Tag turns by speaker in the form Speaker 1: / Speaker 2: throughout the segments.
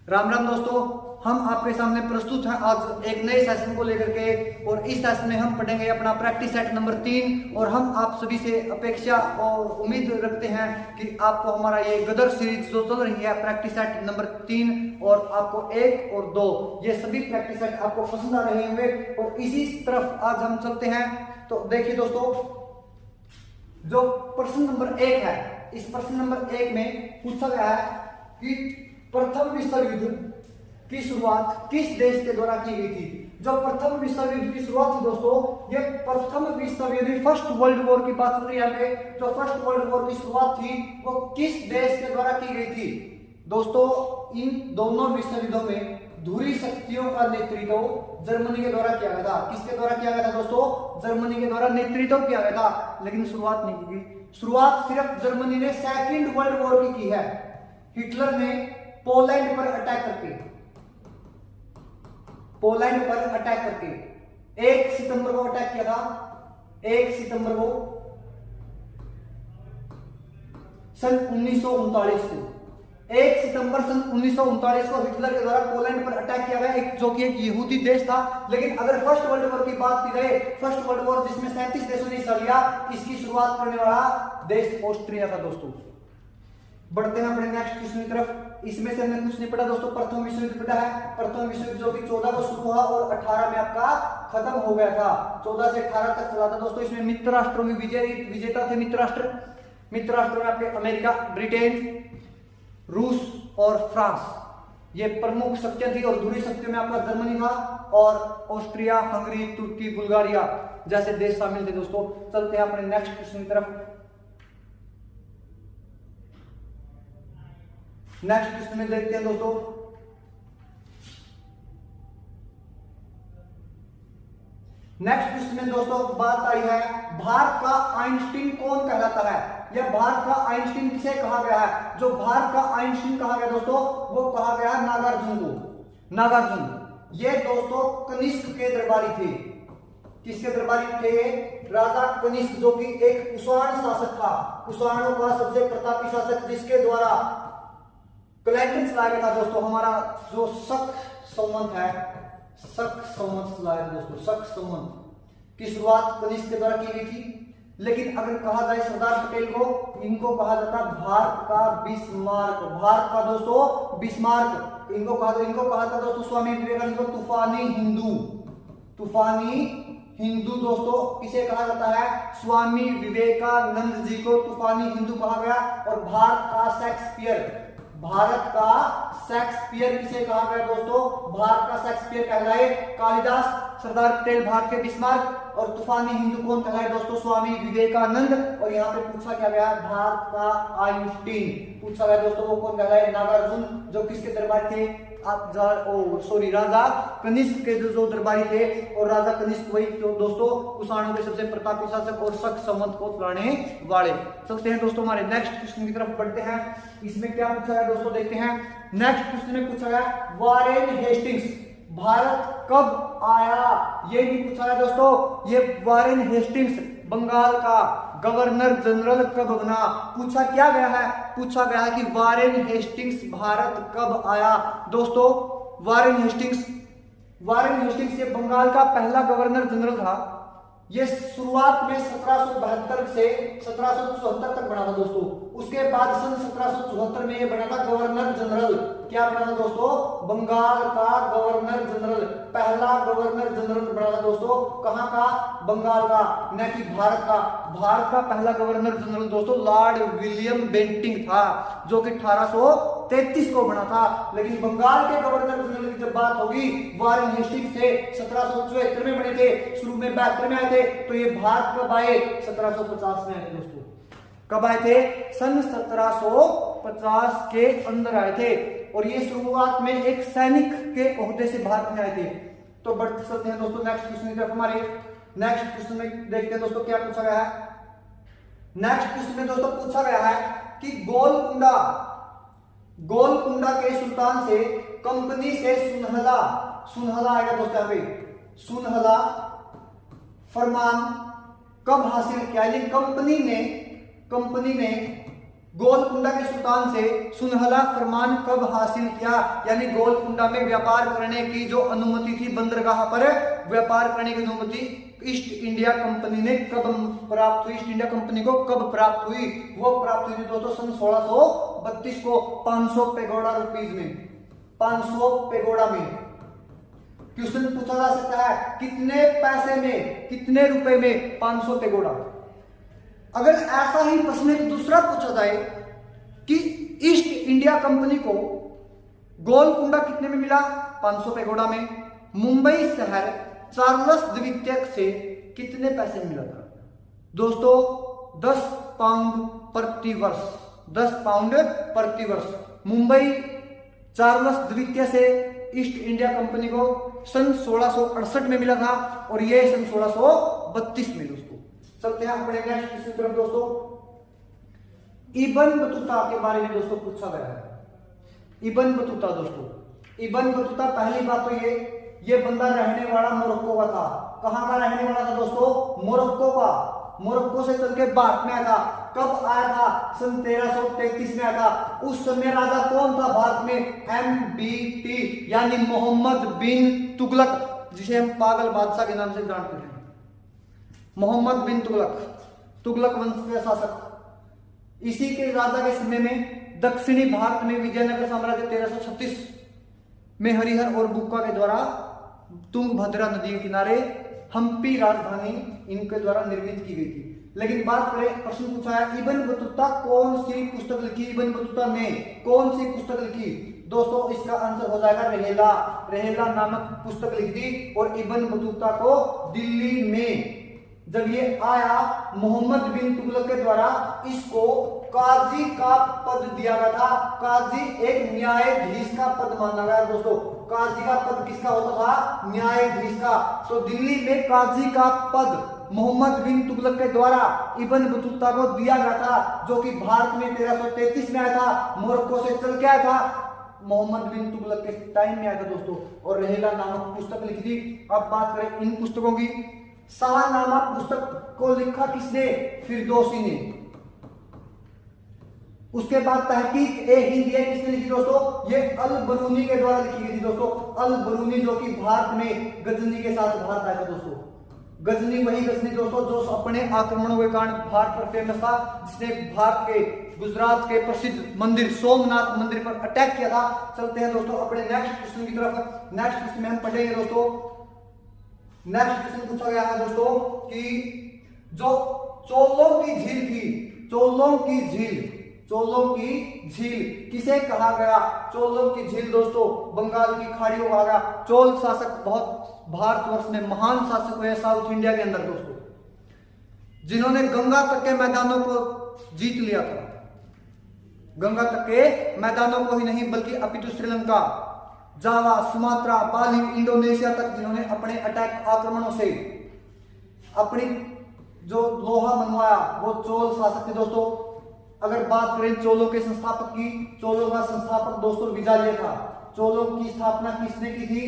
Speaker 1: राम राम दोस्तों, हम आपके सामने प्रस्तुत हैं आज एक नए सेशन को लेकर के। और इस सेशन में हम पढ़ेंगे अपना प्रैक्टिस सेट नंबर 3। और हम आप सभी से अपेक्षा और उम्मीद रखते हैं कि आपको हमारा ये गदर सीरीज जो चल रही है प्रैक्टिस सेट नंबर 3 और आपको 1 और 2 ये सभी प्रैक्टिस सेट आपको पसंद आ रहे होंगे। और इसी तरफ आज हम चलते हैं। तो देखिए दोस्तों, जो प्रश्न नंबर 1 है, इस प्रश्न नंबर 1 में पूछा गया है कि प्रथम विश्व युद्ध की शुरुआत किस देश के द्वारा की गई थी। जो प्रथम विश्व युद्ध की शुरुआत थी दोस्तों, ये प्रथम विश्व युद्ध फर्स्ट वर्ल्ड वॉर की बात चल रही है। जो फर्स्ट वर्ल्ड वॉर की शुरुआत थी वो किस देश के द्वारा की गई थी दोस्तों। इन दोनों विश्व युद्धों में ध्रुवीय शक्तियों का नेतृत्व जर्मनी के द्वारा किया गया था। किसके द्वारा किया गया था दोस्तों? जर्मनी के द्वारा नेतृत्व किया गया था, लेकिन शुरुआत नहीं की गई। शुरुआत सिर्फ जर्मनी ने सेकेंड वर्ल्ड वॉर की है। हिटलर ने पोलैंड पर अटैक करके 1 सितंबर को अटैक किया था। 1 सितंबर को सन 1939 को 1 सितंबर सन 1939 को हिटलर के द्वारा पोलैंड पर अटैक किया गया, जो कि एक यहूदी देश था। लेकिन अगर फर्स्ट वर्ल्ड वॉर की बात की जाए, फर्स्ट वर्ल्ड वॉर जिसमें 37 देशों ने हिस्सा लिया, इसकी शुरुआत करने वाला देश ऑस्ट्रिया था दोस्तों। बढ़ते हैं अपने नेक्स्ट क्वेश्चन की तरफ। इसमें से हमने कुछ नहीं पढ़ा दोस्तों, प्रथम विश्व युद्ध पढ़ा है। प्रथम विश्व युद्ध जो कि 14 को शुरू हुआ और 18 में आपका खत्म हो गया था। 14 से 18 तक चला था दोस्तों। इसमें मित्र राष्ट्रों के विजेता थे मित्र राष्ट्रों में आपके अमेरिका, ब्रिटेन, रूस और फ्रांस ये प्रमुख शक्तियां थी। और ध्रुवीय शक्तियों में आपका जर्मनी था और ऑस्ट्रिया, हंगरी, तुर्की, बुल्गारिया जैसे देश शामिल थे दोस्तों। चलते हैं अपने नेक्स्ट क्वेश्चन की तरफ। नेक्स्ट क्वेश्चन में देखते हैं दोस्तों, नेक्स्ट क्वेश्चन में दोस्तों बात आई है भारत का आइंस्टीन कौन कहलाता है। यह भारत का आइंस्टीन किसे कहा गया है? जो भारत का आइंस्टीन कहा गया दोस्तों, वो कहा गया नागार्जुन को। नागार्जुन ये दोस्तों कनिष्क के दरबारी थे। किसके दरबारी थे? राजा कनिष्क, जो कि एक कुषाण शासक था। कुषाणों का सबसे प्रतापी शासक, जिसके द्वारा कैलेंडर चलाया गया था दोस्तों। हमारा जो शक संवत है, शक संवत चलाया था दोस्तों। शक संवत की शुरुआत कनिष्क के द्वारा की गई थी। लेकिन अगर कहा जाए सरदार पटेल को, इनको कहा जाता भारत का बिस्मार्क। भारत का दोस्तों बिस्मार्क इनको कहा था दोस्तों। स्वामी विवेकानंद को तूफानी हिंदू दोस्तों किसे कहा जाता है? स्वामी विवेकानंद जी को तूफानी हिंदू कहा गया। और भारत का शेक्सपियर किसे कहा गया दोस्तों? भारत का शेक्सपियर कहलाए कालिदास। सरदार पटेल भारत के बिस्मार्क और तूफानी हिंदू कौन कहलाए दोस्तों? स्वामी विवेकानंद। और यहाँ पे पूछा क्या गया? भारत का आइंस्टीन पूछा गया दोस्तों, वो कौन कहलाए? नागार्जुन, जो किसके दरबार थे? राजा कनिष्क के जो दरबारी थे। और राजा कनिष्क वही तो दोस्तों कुषाणों के सबसे प्रतापी शासक और शक संवत को चलाने वाले। चलते हैं दोस्तों हमारे नेक्स्ट क्वेश्चन की तरफ बढ़ते हैं। इसमें क्या पूछा गया दोस्तों, देखते हैं। नेक्स्ट क्वेश्चन में पूछा गया वारेन हेस्टिंग्स भारत कब आया। ये नहीं पूछा गया दोस्तों, ये वारेन हेस्टिंग्स बंगाल का गवर्नर जनरल कब बना। पूछा क्या गया है? पूछा गया है कि वारेन हेस्टिंग्स भारत कब आया दोस्तों। वारेन हेस्टिंग्स ये बंगाल का पहला गवर्नर जनरल था। ये शुरुआत में 1772 से 1774 तक बना था दोस्तों। उसके बाद सन 1774 में ये बना था गवर्नर जनरल। क्या बना था दोस्तों? बंगाल का गवर्नर जनरल, पहला गवर्नर जनरल बना था दोस्तों। कहां का? बंगाल का, न कि भारत का। भारत का पहला गवर्नर जनरल दोस्तों लॉर्ड विलियम बेंटिंग था, जो कि 1833 को बना था। लेकिन बंगाल के गवर्नर जनरल की जब बात होगी, वारेन हेस्टिंग्स थे, 1774 में बने थे, शुरू में 72 में आए थे। तो ये भारत कब आए? 1750 में आए थे दोस्तों। कब आए थे? सन 1750 के अंदर आए थे। और ये शुरुआत में एक सैनिक के ओहदे से भारत में आए थे। तो बढ़ते चलते हैं दोस्तों नेक्स्ट क्वेश्चन की तरफ। हमारे नेक्स्ट क्वेश्चन में देखते हैं दोस्तों क्या पूछा गया है। नेक्स्ट क्वेश्चन में दोस्तों पूछा गया है कि गोलकुंडा के सुल्तान से कंपनी से सुनहला आएगा दोस्तों। यहाँ पे सुनहला फरमान कब हासिल किया? कंपनी ने गोलकुंडा के सुल्तान से सुनहला फरमान कब हासिल किया, यानी गोलकुंडा में व्यापार करने की जो अनुमति थी, बंदरगाह पर व्यापार करने की अनुमति ईस्ट इंडिया कंपनी ने कब प्राप्त हुई, ईस्ट इंडिया कंपनी को कब प्राप्त हुई? वो प्राप्त हुई दोस्तों सन 1632 को 500 पेगोडा रुपीज में, 500 पेगोडा में। क्वेश्चन पूछा जा सकता है कितने पैसे में, कितने रुपए में 500 पेगोडा। अगर ऐसा ही प्रश्न एक दूसरा पूछा जाए कि ईस्ट इंडिया कंपनी को गोलकुंडा कितने में मिला? 500 पेगोडा में। मुंबई शहर चार्ल्स द्वितीय से कितने पैसे मिला था? दोस्तों 10 पाउंड प्रति वर्ष, 10 पाउंड प्रति वर्ष। मुंबई चार्ल्स द्वितीय से ईस्ट इंडिया कंपनी को सन 1668 में मिला था और ये सन 1632 में। दोस्तों चलते हैं अपने नेक्स्ट क्वेश्चन तरफ। दोस्तों इब्न बतूता के बारे में दोस्तों पूछा गया है। इब्न बतूता, दोस्तों इब्न बतूता, पहली बात तो ये बंदा रहने वाला मोरक्को का था। कहां का रहने वाला था दोस्तों? मोरक्को का। मोरक्को से चल के भारत में आया था। कब आया था? सन 1333 में आया था। उस समय राजा कौन था भारत में? MBT यानी मोहम्मद बिन तुगलक, जिसे हम पागल बादशाह के नाम से जानते हैं। मोहम्मद बिन तुगलक, तुगलक वंश के शासक। इसी के राजा के समय में दक्षिणी भारत में विजयनगर साम्राज्य 1336 में हरिहर और बुक्का के द्वारा तुंगभद्रा नदी के किनारे हम्पी राजधानी इनके द्वारा निर्मित की गई थी। लेकिन बात करें, प्रश्न पूछा है इब्न बतूता कौन सी पुस्तक लिखी? इब्न बतूता ने कौन सी पुस्तक लिखी? दोस्तों इसका आंसर हो जाएगा रहेला। रहेला नामक पुस्तक लिख दी। और इब्न बतूता को दिल्ली में जब ये आया मोहम्मद बिन तुगलक के द्वारा इसको काजी का पद दिया गया था। काजी एक न्यायाधीश का पद माना गया। दोस्तों काजी का पद किसका होता था? न्यायाधीश का। तो दिल्ली में काजी का पद मोहम्मद बिन तुगलक के द्वारा इब्न बतूता को दिया गया था, जो कि भारत में 1333 में आया था। मोरक्को से चल के आया था, मोहम्मद बिन तुगलक के टाइम में आया था दोस्तों। और रहेला नामक पुस्तक लिखी थी। अब बात करें इन पुस्तकों की। शाहनामा पुस्तक को लिखा किसने? फिरदौसी ने। उसके बाद तहकीक ए हिंद ये किसने लिखी दोस्तों? ये अल बरूनी के द्वारा लिखी गई थी दोस्तों। अल बरूनी जो कि भारत में गजनी के साथ भारत आया था दोस्तों। गजनी वही गजनी दोस्तों जो अपने आक्रमणों के कारण भारत पर फेमस था, जिसने भारत के गुजरात के प्रसिद्ध मंदिर सोमनाथ मंदिर पर अटैक किया था। चलते हैं दोस्तों अपने नेक्स्ट क्वेश्चन की तरफ। नेक्स्ट क्वेश्चन में हम पढ़ेंगे दोस्तों। नेक्स्ट क्वेश्चन पूछा गया है दोस्तों कि जो चोलों की झील थी, चोलों की झील, चोलों की झील किसे कहा गया? चोलों की झील दोस्तों बंगाल की खाड़ी को कहा गया। चोल शासक बहुत भारतवर्ष में महान शासक हुए साउथ इंडिया के अंदर दोस्तों, जिन्होंने गंगा तक के मैदानों को जीत लिया था। गंगा तक के मैदानों को ही नहीं बल्कि अपितु श्रीलंका, जावा, सुमात्रा, बाली, इंडोनेशिया तक जिन्होंने अपने अटैक आक्रमणों से अपनी जो लोहा मनवाया वो चोल शासक थे दोस्तों। अगर बात करें चोलों के संस्थापक की, चोलों का संस्थापक दोस्तों विजालिया था। चोलों की स्थापना किसने की थी?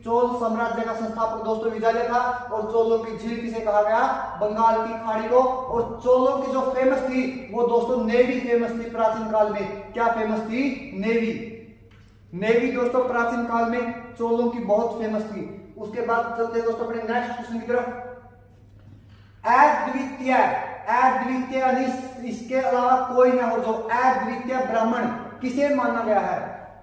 Speaker 1: चोल साम्राज्य का संस्थापक दोस्तों विजालिया था। और चोलों की झील किसे कहा गया? बंगाल की खाड़ी को। और चोलों की जो फेमस थी वो दोस्तों नेवी फेमस थी प्राचीन काल में। क्या फेमस थी? नेवी। नेवी दोस्तों प्राचीन काल में चोलों की बहुत फेमस थी। उसके बाद चलते हैं दोस्तों अपने नेक्स्ट क्वेश्चन की तरफ। अद्वितीय, अद्वितीय यानी इसके अलावा कोई ना हो, जो अद्वितीय ब्राह्मण किसे माना गया है?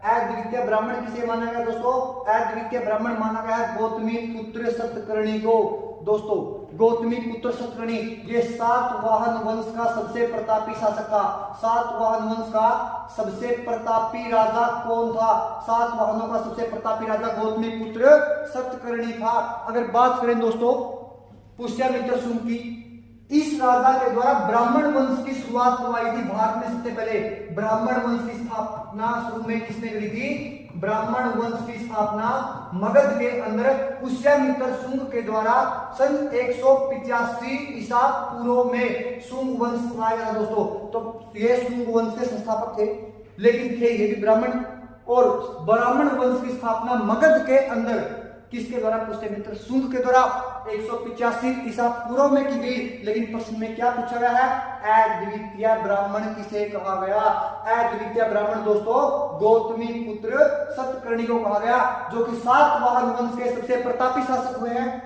Speaker 1: अद्वितीय ब्राह्मण किसे माना गया दोस्तों? अद्वितीय ब्राह्मण माना गया है गौतमी पुत्र सतकर्णी को। दोस्तों गौतमी पुत्र सतकर्णी ये सातवाहन वंश का सबसे प्रतापी शासक था। सातवाहन वंश का सबसे प्रतापी राजा कौन था? सातवाहनों का सबसे प्रतापी राजा गौतमी पुत्र सतकर्णी था। अगर बात करें दोस्तों पुष्यमित्र शुंग की, इस राजा के द्वारा ब्राह्मण वंश की शुरुआत करवाई थी भारत में। सबसे पहले ब्राह्मण वंश की स्थापना शुरू में किसने करी थी? ब्राह्मण वंश की स्थापना मगध के अंदर पुष्यमित्र शुंग के द्वारा सन 185 ईसा पूर्व में शुंग वंश आया गया दोस्तों। तो ये शुंग वंश के संस्थापक थे, लेकिन थे ये भी ब्राह्मण। और ब्राह्मण वंश की स्थापना मगध के अंदर किसके द्वारा पूछते मित्र? शुंग के द्वारा 185 ईसा पूर्व में की गई। लेकिन प्रश्न में क्या पूछा गया है? अद्वितीय ब्राह्मण किसे कहा गया? अद्वितीय ब्राह्मण दोस्तों गौतमी पुत्र सतकर्णी को कहा गया, जो कि सातवाहन वंश के सबसे प्रतापी शासक हुए हैं।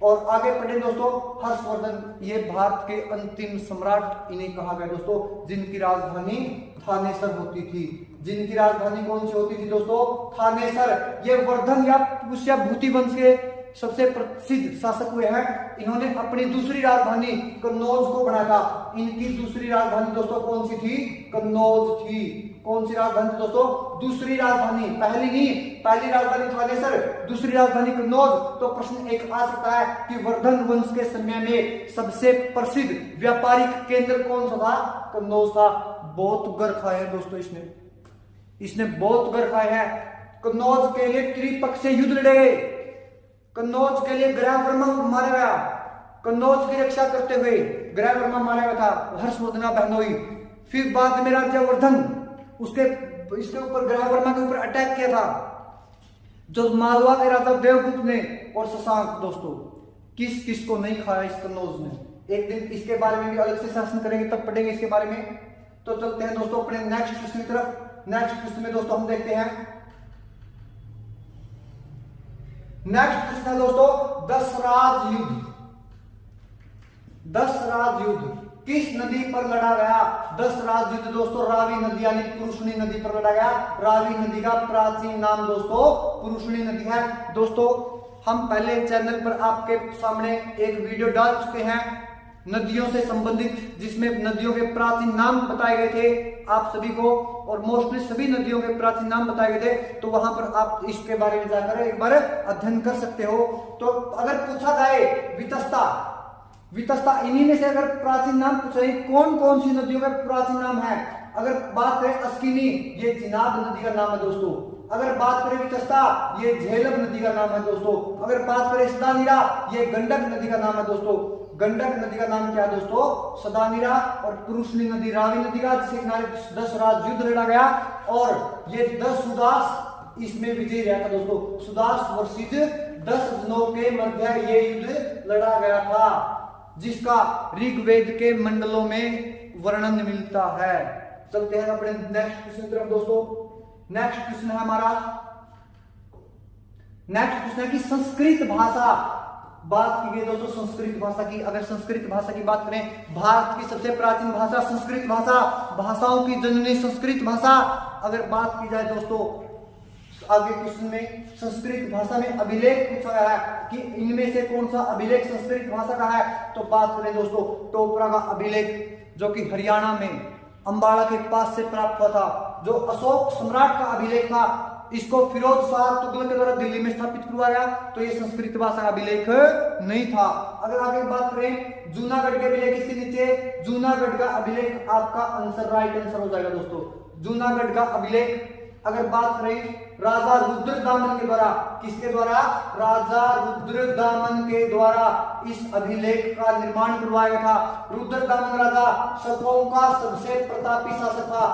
Speaker 1: और आगे पढ़े दोस्तों, हर्षवर्धन ये भारत के अंतिम सम्राट इन्हें कहा गया दोस्तों, जिनकी राजधानी थानेसर होती थी। जिनकी राजधानी कौन सी होती थी दोस्तों? थानेसर। ये वर्धन या पुष्य भूति वंश के सबसे प्रसिद्ध शासक हुए हैं। इन्होंने अपनी दूसरी राजधानी कन्नौज को बनाया था। इनकी दूसरी राजधानी दोस्तों कौन सी थी? कन्नौज थी। कौन सी राजधानी दोस्तों? दूसरी राजधानी, पहली नहीं। पहली राजधानी थानेसर, दूसरी राजधानी कन्नौज। तो प्रश्न एक आ सकता है कि वर्धन वंश के समय में सबसे प्रसिद्ध व्यापारिक केंद्र कौन सा था? कन्नौज था। बहुत गर खाए हैं दोस्तों इसने बहुत गर खाए हैं। कन्नौज के लिए त्रिपक्षीय युद्ध लड़े गए। कन्नौज के लिए ग्रह वर्मा मारा गया। कन्नौज की रक्षा करते हुए ग्रह वर्मा मारा गया था, हर्षवर्धन बहनोई। फिर बाद में राज्यवर्धन इसके ऊपर ग्रह वर्मा के ऊपर अटैक किया था, जो मालवा के राजा देवगुप्त ने और शशांक। दोस्तों किस किस को नहीं खाया इस कन्नौज ने? एक दिन इसके बारे में भी अलग से शासन करेंगे, तब पढ़ेंगे इसके बारे में। तो चलते हैं दोस्तों अपने नेक्स्ट क्वेश्चन की तरफ। नेक्स्ट क्वेश्चन में दोस्तों हम देखते हैं, नेक्स्ट क्वेश्चन है दोस्तों दसराज युद्ध। दसराज युद्ध किस नदी पर लड़ा गया? दसराज युद्ध दोस्तों रावी नदी यानी पुरुषनी नदी पर लड़ा गया। रावी नदी का प्राचीन नाम दोस्तों पुरुषनी नदी है। दोस्तों हम पहले चैनल पर आपके सामने एक वीडियो डाल चुके हैं नदियों से संबंधित, जिसमें नदियों के प्राचीन नाम बताए गए थे आप सभी को, और मोस्टली सभी नदियों के प्राचीन नाम बताए गए थे। तो वहां पर आप इसके बारे में जाकर एक बार अध्ययन कर सकते हो। तो अगर पूछा जाए वितस्ता इन्हीं में से अगर प्राचीन नाम पूछे कौन कौन सी नदियों के प्राचीन नाम है? अगर बात करें अस्किनी, ये चिनाब नदी का नाम है दोस्तों। अगर बात करें वितस्ता, ये झेलम नदी का नाम है दोस्तों। अगर बात करें सदानीरा, ये गंडक नदी का नाम है दोस्तों। गंडक नदी का नाम क्या है दोस्तों? सदानीरा। और पुरुषनी नदी रावी नदी का, जिसके किनारे 10 राज युद्ध लड़ा गया, और ये 10 सुदास इसमें विजयी रहा था दोस्तों। सुदास वर्सेस 10 जनों के मध्य ये युद्ध लड़ा गया था, जिसका ऋग्वेद के मंडलों में वर्णन मिलता है। चलते हैं अपने नेक्स्ट क्वेश्चन की तरफ दोस्तों। नेक्स्ट क्वेश्चन है हमारा, नेक्स्ट क्वेश्चन है कि संस्कृत भाषा, बात की गई दोस्तों संस्कृत भाषा की। अगर संस्कृत भाषा की बात करें, भारत की सबसे प्राचीन भाषा संस्कृत भाषा, भाषाओं की जननी संस्कृत भाषा। अगर बात की जाए दोस्तों आगे क्वेश्चन में, संस्कृत भाषा में अभिलेख पूछा गया है कि इनमें से कौन सा अभिलेख संस्कृत भाषा का है? तो बात करें दोस्तों टोपरा का अभिलेख, जो कि हरियाणा में अंबाला के पास से प्राप्त हुआ था, जो अशोक सम्राट का अभिलेख था। इसको फिरोज शाह तुगलक के द्वारा दिल्ली में स्थापित करवाया, तो ये संस्कृत भाषा का अभिलेख नहीं था। अगर आगे बात करें जूनागढ़ के अभिलेख, इसके नीचे जूनागढ़ का अभिलेख आपका आंसर राइट आंसर हो जाएगा दोस्तों, जूनागढ़ का अभिलेख। अगर बात करें राजा रुद्रदामन के द्वारा, किसके द्वारा? राजा रुद्रदामन के द्वारा इस अभिलेख का निर्माण करवाया गया था। रुद्रदामन राजा शकों का सबसे प्रतापी शासक था।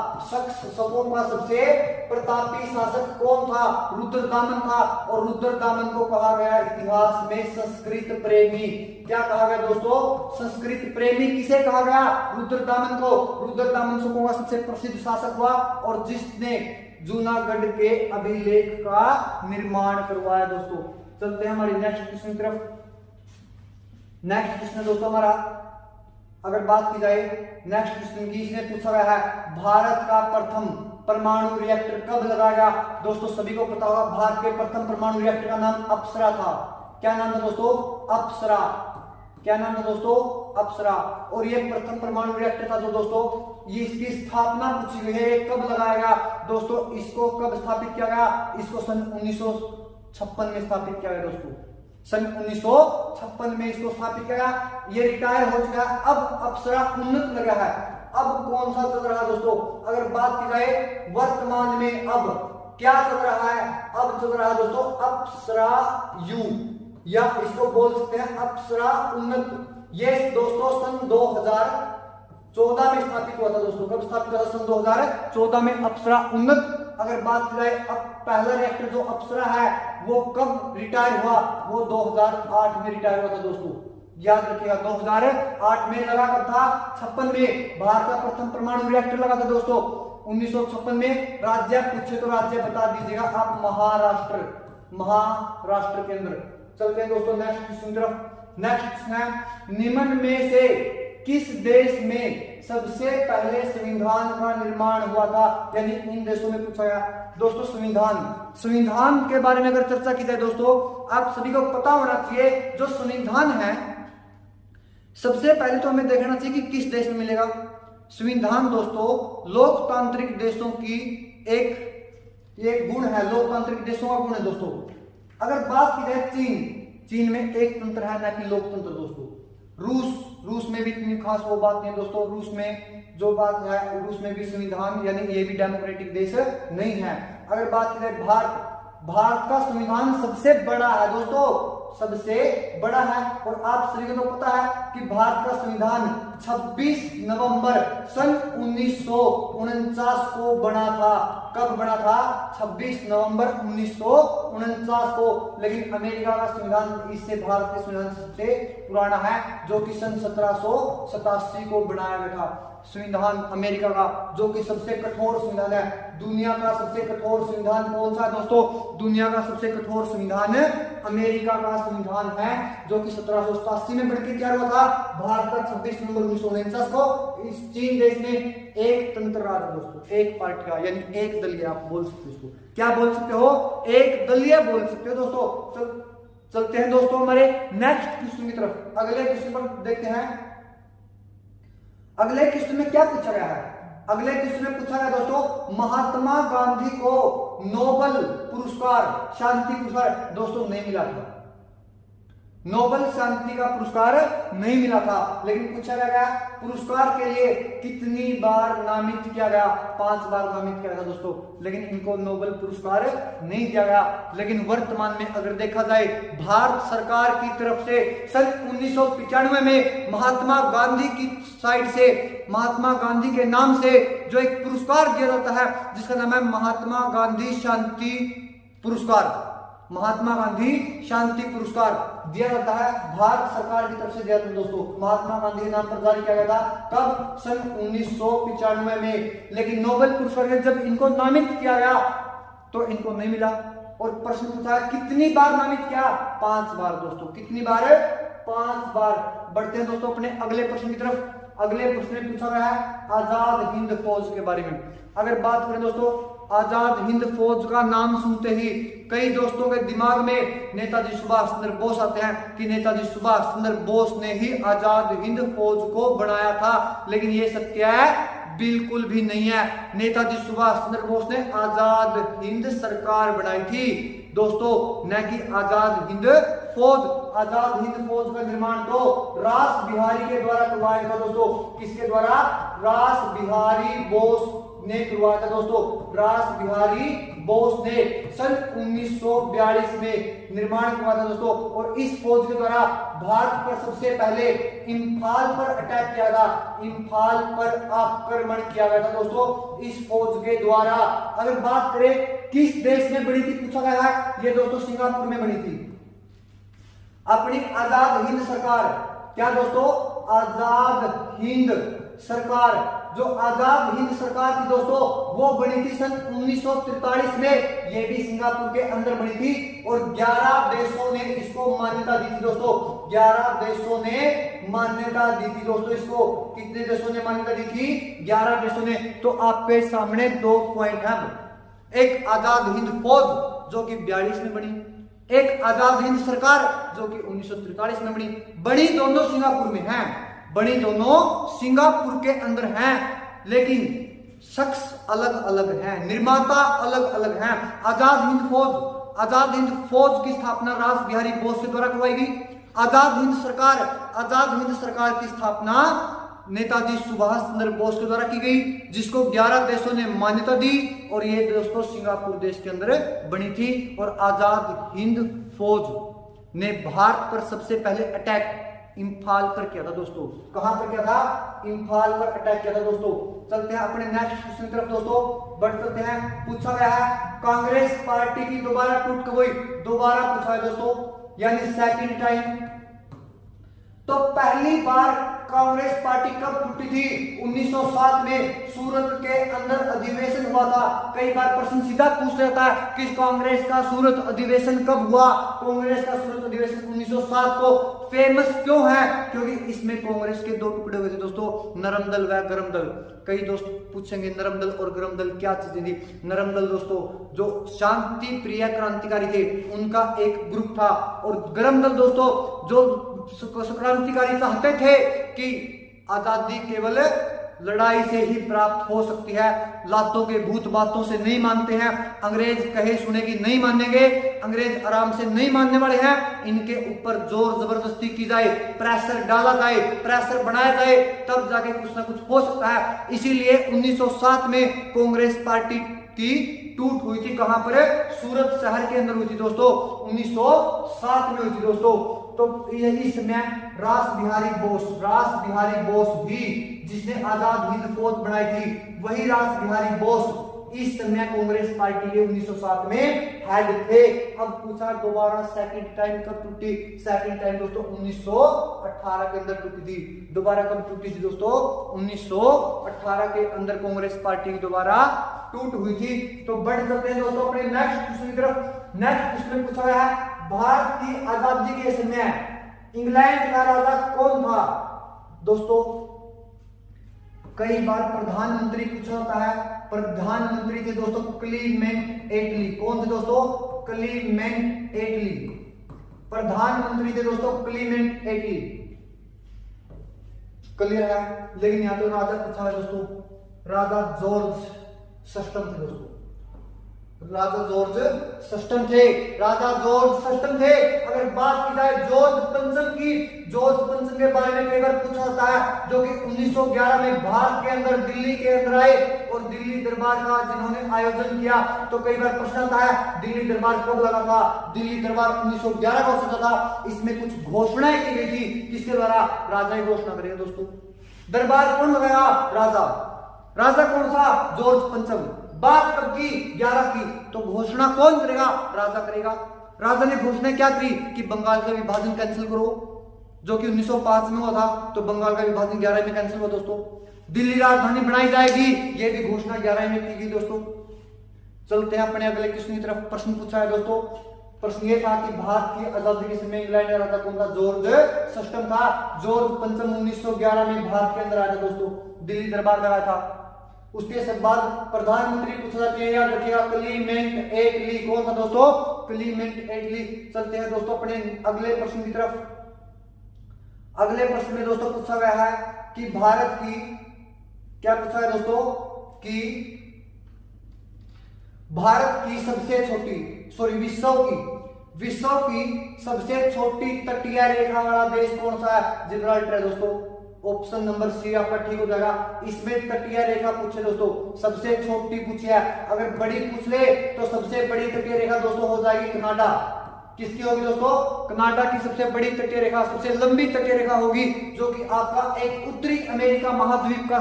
Speaker 1: शकों का सबसे प्रतापी शासक कौन था? रुद्रदामन था। और रुद्रदामन को कहा गया इतिहास में संस्कृत प्रेमी। क्या कहा गया दोस्तों? संस्कृत प्रेमी। किसे कहा गया? रुद्रदामन को। रुद्रदामन शकों का सबसे प्रसिद्ध शासक हुआ, और जिसने जूनागढ़ के अभिलेख का निर्माण करवाया दोस्तों। चलते हैं हमारी नेक्स्ट क्वेश्चन की तरफ। नेक्स्ट क्वेश्चन दोस्तों हमारा, अगर बात की जाए नेक्स्ट क्वेश्चन की, इसमें पूछा गया है भारत का प्रथम परमाणु रिएक्टर कब लगाया गया? दोस्तों सभी को पता होगा भारत के प्रथम परमाणु रिएक्टर का नाम अप्सरा था। क्या नाम था दोस्तों? अप्सरा। क्या नाम था दोस्तों? अप्सरा। और ये प्रथम परमाणु रिएक्टर था जो दोस्तों, ये इसकी स्थापना पूछी गई है, कब लगाया गया दोस्तों? इसको कब स्थापित किया गया? इसको सन 1956 में स्थापित किया गया दोस्तों। सन 1956 में इसको स्थापित किया गया। ये रिटायर हो चुका है, अब अप्सरा उन्नत लगा है। अब कौन सा चल रहा है दोस्तों? अगर बात की जाए वर्तमान में अब क्या चल रहा है? अब चल रहा है दोस्तों अप्सरा यू, या इसको बोल सकते हैं अप्सरा उन्नत। ये दोस्तों सन 2024 14 में स्थापित हुआ था दोस्तों। कब स्थापित हुआ था? सन 2014 में अप्सरा उन्नत। अगर बात की जाए अब पहला रिएक्टर जो अप्सरा है वो कब रिटायर हुआ? वो 2008 में रिटायर हुआ था दोस्तों, याद रखिएगा। 2008 में लगा कब था? 56 में भारत का प्रथम परमाणु रिएक्टर लगा था दोस्तों 1956 में। राज्य पूछे तो राज्य बता दीजिएगा आप। महाराष्ट्र, महाराष्ट्र के अंदर। चलते हैं दोस्तों नेक्स्ट क्वेश्चन की तरफ। नेक्स्ट क्वेश्चन है, निम्न में से किस देश में सबसे पहले संविधान का निर्माण हुआ था? यानी इन देशों में पूछा गया दोस्तों। संविधान के बारे में अगर चर्चा की जाए दोस्तों, आप सभी को पता होना चाहिए जो संविधान है सबसे पहले तो हमें देखना चाहिए कि किस देश में मिलेगा। संविधान दोस्तों लोकतांत्रिक देशों की एक गुण है, लोकतांत्रिक देशों का गुण है दोस्तों। अगर बात की जाए चीन में एक तंत्र है ना कि लोकतंत्र दोस्तों। रूस में भी इतनी खास वो बात नहीं है दोस्तों। रूस में जो बात है, रूस में भी संविधान यानी ये भी डेमोक्रेटिक देश नहीं है। अगर बात की जाए भारत का संविधान सबसे बड़ा है दोस्तों, सबसे बड़ा है। और आप सभी को तो पता है कि भारत का संविधान 26 नवंबर सन 1949 को बना था। कब बना था? 26 नवंबर 1949 को। लेकिन अमेरिका का संविधान इससे भारत के संविधान सबसे पुराना है, जो कि सन 1787 को बनाया गया था। संविधान अमेरिका का जो कि सबसे कठोर संविधान है। दुनिया का सबसे कठोर संविधान कौन सा है दोस्तों? दुनिया का सबसे कठोर संविधान अमेरिका का संविधान है, जो कि 1787 में बनकर तैयार हुआ था। भारत का 26 नवंबर 1949 को। इस चीन देश में एक तंत्र रहा था दोस्तों, एक पार्टी का, यानी एक दलीय आप बोल सकते हो इसको। क्या बोल सकते हो? एक दलीय बोल सकते हो दोस्तों। चलते हैं दोस्तों हमारे नेक्स्ट क्वेश्चन की तरफ। अगले क्वेश्चन पर देखते हैं। अगले क्वेश्चन में क्या पूछा गया है? अगले क्वेश्चन में पूछा गया दोस्तों, महात्मा गांधी को नोबेल पुरस्कार, शांति पुरस्कार दोस्तों नहीं मिला था। नोबेल शांति का पुरस्कार नहीं मिला था। लेकिन पूछा गया पुरस्कार के लिए कितनी बार नामित किया गया? 5 बार नामित किया गया दोस्तों। लेकिन इनको नोबेल पुरस्कार नहीं दिया गया। लेकिन वर्तमान में अगर देखा जाए भारत सरकार की तरफ से सन 1995 में महात्मा गांधी की साइड से, महात्मा गांधी के नाम से जो एक पुरस्कार दिया जाता है जिसका नाम है महात्मा गांधी शांति पुरस्कार, महात्मा गांधी शांति पुरस्कार दिया जाता है। भारत सरकार की तरफ से दिया जाता है दोस्तों। महात्मा गांधी के नाम पर जारी किया गया था। कब? सन 1995 में। लेकिन नोबेल पुरस्कार जब इनको नामित किया गया तो इनको नहीं मिला। और प्रश्न पूछा कितनी बार नामित किया? 5 बार दोस्तों। कितनी बार? 5 बार। बढ़ते हैं दोस्तों अपने अगले प्रश्न की तरफ। अगले प्रश्न में पूछा गया है आजाद हिंद फौज के बारे में। अगर बात करें दोस्तों आजाद हिंद फौज का नाम सुनते ही कई दोस्तों के दिमाग में नेताजी सुभाष चंद्र बोस आते हैं कि नेताजी सुभाष चंद्र बोस ने ही आजाद हिंद फौज को बनाया था। लेकिन ये सत्य है? बिल्कुल भी नहीं है। नेताजी सुभाष चंद्र बोस ने आजाद हिंद सरकार बनाई थी दोस्तों, न कि आजाद हिंद फौज। आजाद हिंद फौज का निर्माण तो रास बिहारी के द्वारा करवाया था दोस्तों। किसके द्वारा? रास बिहारी बोस ने करवाया था दोस्तों। रास बिहारी बोस ने सन 1942 में निर्माण करवाया था दोस्तों। और इस फौज के द्वारा भारत पर सबसे पहले इंफाल पर अटैक किया था, इंफाल पर आक्रमण किया गया था दोस्तों इस फौज के द्वारा। अगर बात करें किस देश में बनी थी पूछा गया है, ये दोस्तों सिंगापुर में बनी थी अपनी आजाद हिंद सरकार। क्या दोस्तों? आजाद हिंद सरकार। जो आजाद हिंद सरकार थी दोस्तों वो बनी थी सन 1943 में। ये भी सिंगापुर के अंदर बनी थी और 11 देशों ने इसको मान्यता दी थी दोस्तों। 11 देशों ने मान्यता दी थी दोस्तों इसको। कितने देशों ने मान्यता दी थी? 11 देशों ने। तो आपके सामने 2 पॉइंट है। एक आजाद हिंद फौज जो कि 42 में बनी, एक आजाद हिंद सरकार जो कि 1943 में बनी। बड़ी दोनों सिंगापुर में है, बड़ी दोनों सिंगापुर के अंदर हैं, लेकिन शख्स अलग अलग हैं, निर्माता अलग अलग हैं। आजाद हिंद फौज की स्थापना रास बिहारी बोस के द्वारा करवाई गई। आजाद हिंद सरकार की स्थापना नेताजी सुभाष चंद्र बोस के द्वारा की गई, जिसको 11 देशों ने मान्यता दी। और ये दोस्तों सिंगापुर देश के अंदर बनी थी। और आजाद हिंद फौज ने भारत पर सबसे पहले अटैक इम्फाल पर किया था दोस्तों। कहां पर किया था? इम्फाल पर अटैक किया था दोस्तों। चलते हैं अपने नेक्स्ट क्वेश्चन की तरफ दोस्तों, बढ़ चलते हैं। पूछा गया है कांग्रेस पार्टी की दोबारा टूट कब हुई? दोबारा पूछा है दोस्तों, यानी सेकंड टाइम। तो पहली बार कांग्रेस पार्टी कब टूटी थी? 1907 में सूरत के अंदर अधिवेशन हुआ था। कई बार प्रश्न सीधा पूछ जाता है कि कांग्रेस का सूरत अधिवेशन कब हुआ? कांग्रेस का सूरत अधिवेशन 1907 को फेमस क्यों है? क्योंकि इसमें कांग्रेस के दो टुकड़े हुए थे दोस्तों, नरम दल व गरम दल। कई दोस्त पूछेंगे नरम दल और गरम दल क्या चीजें थी? नरम दल दोस्तों जो शांति प्रिय क्रांतिकारी थे उनका एक ग्रुप था, और गरम दल दोस्तों जो क्रांतिकारी चाहते थे कि आजादी केवल लड़ाई से ही प्राप्त हो सकती है, लातों के भूत बातों से नहीं मानते हैं, अंग्रेज कहे सुने की नहीं मानेंगे, अंग्रेज आराम से नहीं मानने वाले हैं, इनके ऊपर जोर जबरदस्ती की जाए, प्रेशर डाला जाए, प्रेशर बनाया जाए, तब जाके कुछ ना कुछ हो सकता है। इसीलिए 1907 में कांग्रेस पार्टी की टूट हुई थी। कहां पर? सूरत शहर के अंदर हुई थी दोस्तों, 1907 में हुई थी दोस्तों। तो इस समय रास बिहारी बोस भी, जिसने आजाद हिंद फौज बनाई थी, वही रास बिहारी बोस इस समय कांग्रेस पार्टी के 1907 में हेड थे। अब पूछा दोबारा सेकंड टाइम कब टूटी? सेकंड टाइम दोस्तों 1918 के अंदर टूटी थी। दोबारा कब टूटी थी दोस्तों? 1918 के अंदर कांग्रेस पार्टी की दोबारा टूट हुई थी। तो बढ़ चलते हैं दोस्तों अपने नेक्स्ट क्वेश्चन की तरफ। नेक्स्ट क्वेश्चन पूछा गया है भारत की आजादी के समय इंग्लैंड का राजा कौन था? दोस्तों कई बार प्रधानमंत्री पूछा जाता है। प्रधानमंत्री थे दोस्तों क्लीमेंट एटली। कौन थे दोस्तों? क्लीमेंट एटली। प्रधानमंत्री थे दोस्तों क्लीमेंट एटली। क्लियर है? लेकिन यहां तो राजा पूछा है दोस्तों, राजा जॉर्ज सस्टम थे दोस्तों, राजा जॉर्ज सस्टम थे, राजा जॉर्ज सस्टम थे। अगर बात की जाए जॉर्ज पंचम की, जॉर्ज पंचम के बारे में कई बार पूछा जाता है, जो कि 1911 में भारत के अंदर दिल्ली के अंदर आए और दिल्ली दरबार का जिन्होंने आयोजन किया। तो कई बार प्रश्न आता है दिल्ली दरबार कब लगा था? दिल्ली दरबार 1911 को सजा था। इसमें कुछ घोषणाएं की गई थी, किसके द्वारा? राजा की घोषणा करेगा दोस्तों। दरबार कौन लगाया? राजा। राजा कौन सा? जॉर्ज पंचम। बात कब की? 11 की। तो घोषणा कौन करेगा? राजा करेगा। राजा ने घोषणा क्या करी कि बंगाल का विभाजन कैंसिल करो, जो कि 1905 में हुआ था। तो बंगाल का विभाजन 11 में कैंसिल हुआ दोस्तों। दिल्ली राजधानी बनाई जाएगी, यह भी घोषणा 11 में की गई दोस्तों। चलते हैं अपने अगले क्वेश्चन की तरफ। प्रश्न पूछा है दोस्तों, प्रश्न ये था कि भारत की आजादी के समय इंग्लैंड का राजा कौन था? जॉर्ज सस्टम था। जॉर्ज पंचम 1911 में भारत के अंदर आया था दोस्तों, दिल्ली दरबार लगाया था। उसके सब बाद प्रधानमंत्री पूछा जाती है, याद रखिएगा क्लीमेंट एटली। कौन था दोस्तों? क्लीमेंट एटली। चलते हैं दोस्तों अपने अगले प्रश्न की तरफ। अगले प्रश्न में दोस्तों पूछा गया है कि भारत की, क्या पूछा है दोस्तों, कि भारत की सबसे छोटी, विश्व की सबसे छोटी तटीय रेखा वाला देश कौन सा है? जिब्राल्टर है दोस्तों। ऑप्शन नंबर सी आपका ठीक हो जाएगा। इसमें तटीय रेखा पूछे दोस्तों, सबसे छोटी पूछी है। अगर बड़ी पूछ ले तो सबसे बड़ी तटीय रेखा दोस्तों हो जाएगी कनाडा। किसकी होगी दोस्तों? कनाडा की सबसे बड़ी तटीय रेखा, सबसे लंबी तटीय रेखा होगी, जो कि आपका एक उत्तरी अमेरिका महाद्वीप का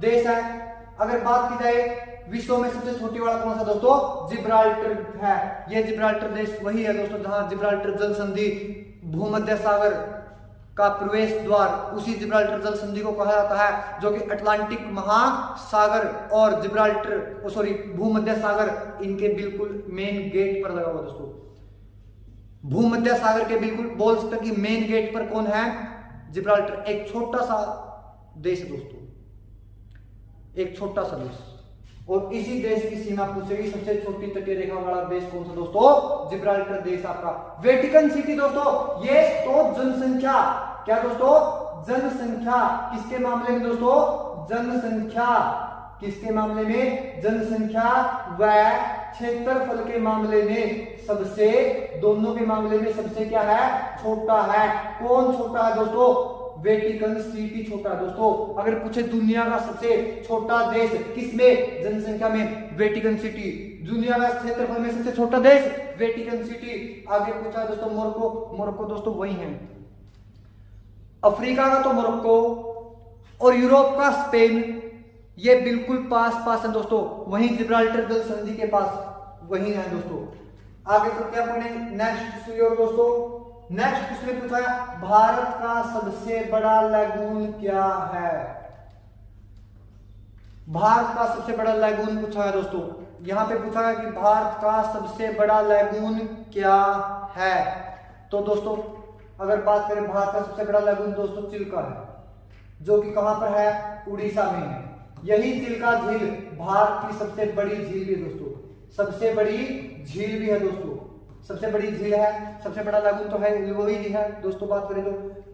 Speaker 1: देश है। अगर बात की जाए विश्व में सबसे छोटी वाला कौन सा दोस्तों? जिब्राल्टर है। यह जिब्राल्टर देश वही है दोस्तों जहां जिब्राल्टर जल संधि, भूमध्य सागर का प्रवेश द्वार, उसी जिब्राल्टर जल संधि को कहा जाता है, जो कि अटलांटिक महासागर और जिब्राल्टर भूमध्य सागर, इनके बिल्कुल मेन गेट पर लगा हुआ दोस्तों। भूमध्य सागर के बिल्कुल बोल सकते कि मेन गेट पर कौन है? जिब्राल्टर। एक छोटा सा देश दोस्तों, एक छोटा सा देश। और इसी देश की सीमा पूछेगी सबसे छोटी तटीय रेखा वाला देश कौन सा दोस्तों? जिब्राल्टर देश आपका। वेटिकन सिटी दोस्तों, ये तो जनसंख्या, क्या दोस्तों? जनसंख्या। किसके मामले में दोस्तों? जनसंख्या। किसके मामले में? जनसंख्या व क्षेत्रफल के मामले में सबसे, दोनों के मामले में सबसे क्या है? छोटा है। कौन छोटा है दोस्तों? वेटिकन सिटी छोटा है दोस्तों। अगर पूछे दुनिया का सबसे छोटा देश किसमें? जनसंख्या में, वेटिकन सिटी। दुनिया का क्षेत्रफल में सबसे छोटा देश वेटिकन सिटी। आगे पूछा है दोस्तों मोरक्को। मोरक्को दोस्तों वही है। अफ्रीका का तो मोरक्को और यूरोप का स्पेन, ये बिल्कुल पास पास है दोस्तों। वहीं जिब्राल्टर जल संधि के पास वहीं है दोस्तों। आगे चलते हैं अपने नेक्स्ट क्वेश्चन की ओर दोस्तों। नेक्स्ट क्वेश्चन पूछा है भारत का सबसे बड़ा लैगून क्या है। भारत का सबसे बड़ा लैगून पूछा है दोस्तों। यहां पे पूछा है कि भारत का सबसे बड़ा लैगून क्या है। तो दोस्तों अगर बात करें भारत का सबसे बड़ा लैगून दोस्तों चिल्का है, जो कि कहां पर है, उड़ीसा में है। यही चिल्का झील भारत की सबसे बड़ी झील भी है दोस्तों, सबसे बड़ी झील भी है दोस्तों, सबसे बड़ी झील है। सबसे बड़ा लैगून तो है वही है दोस्तों। बात करें तो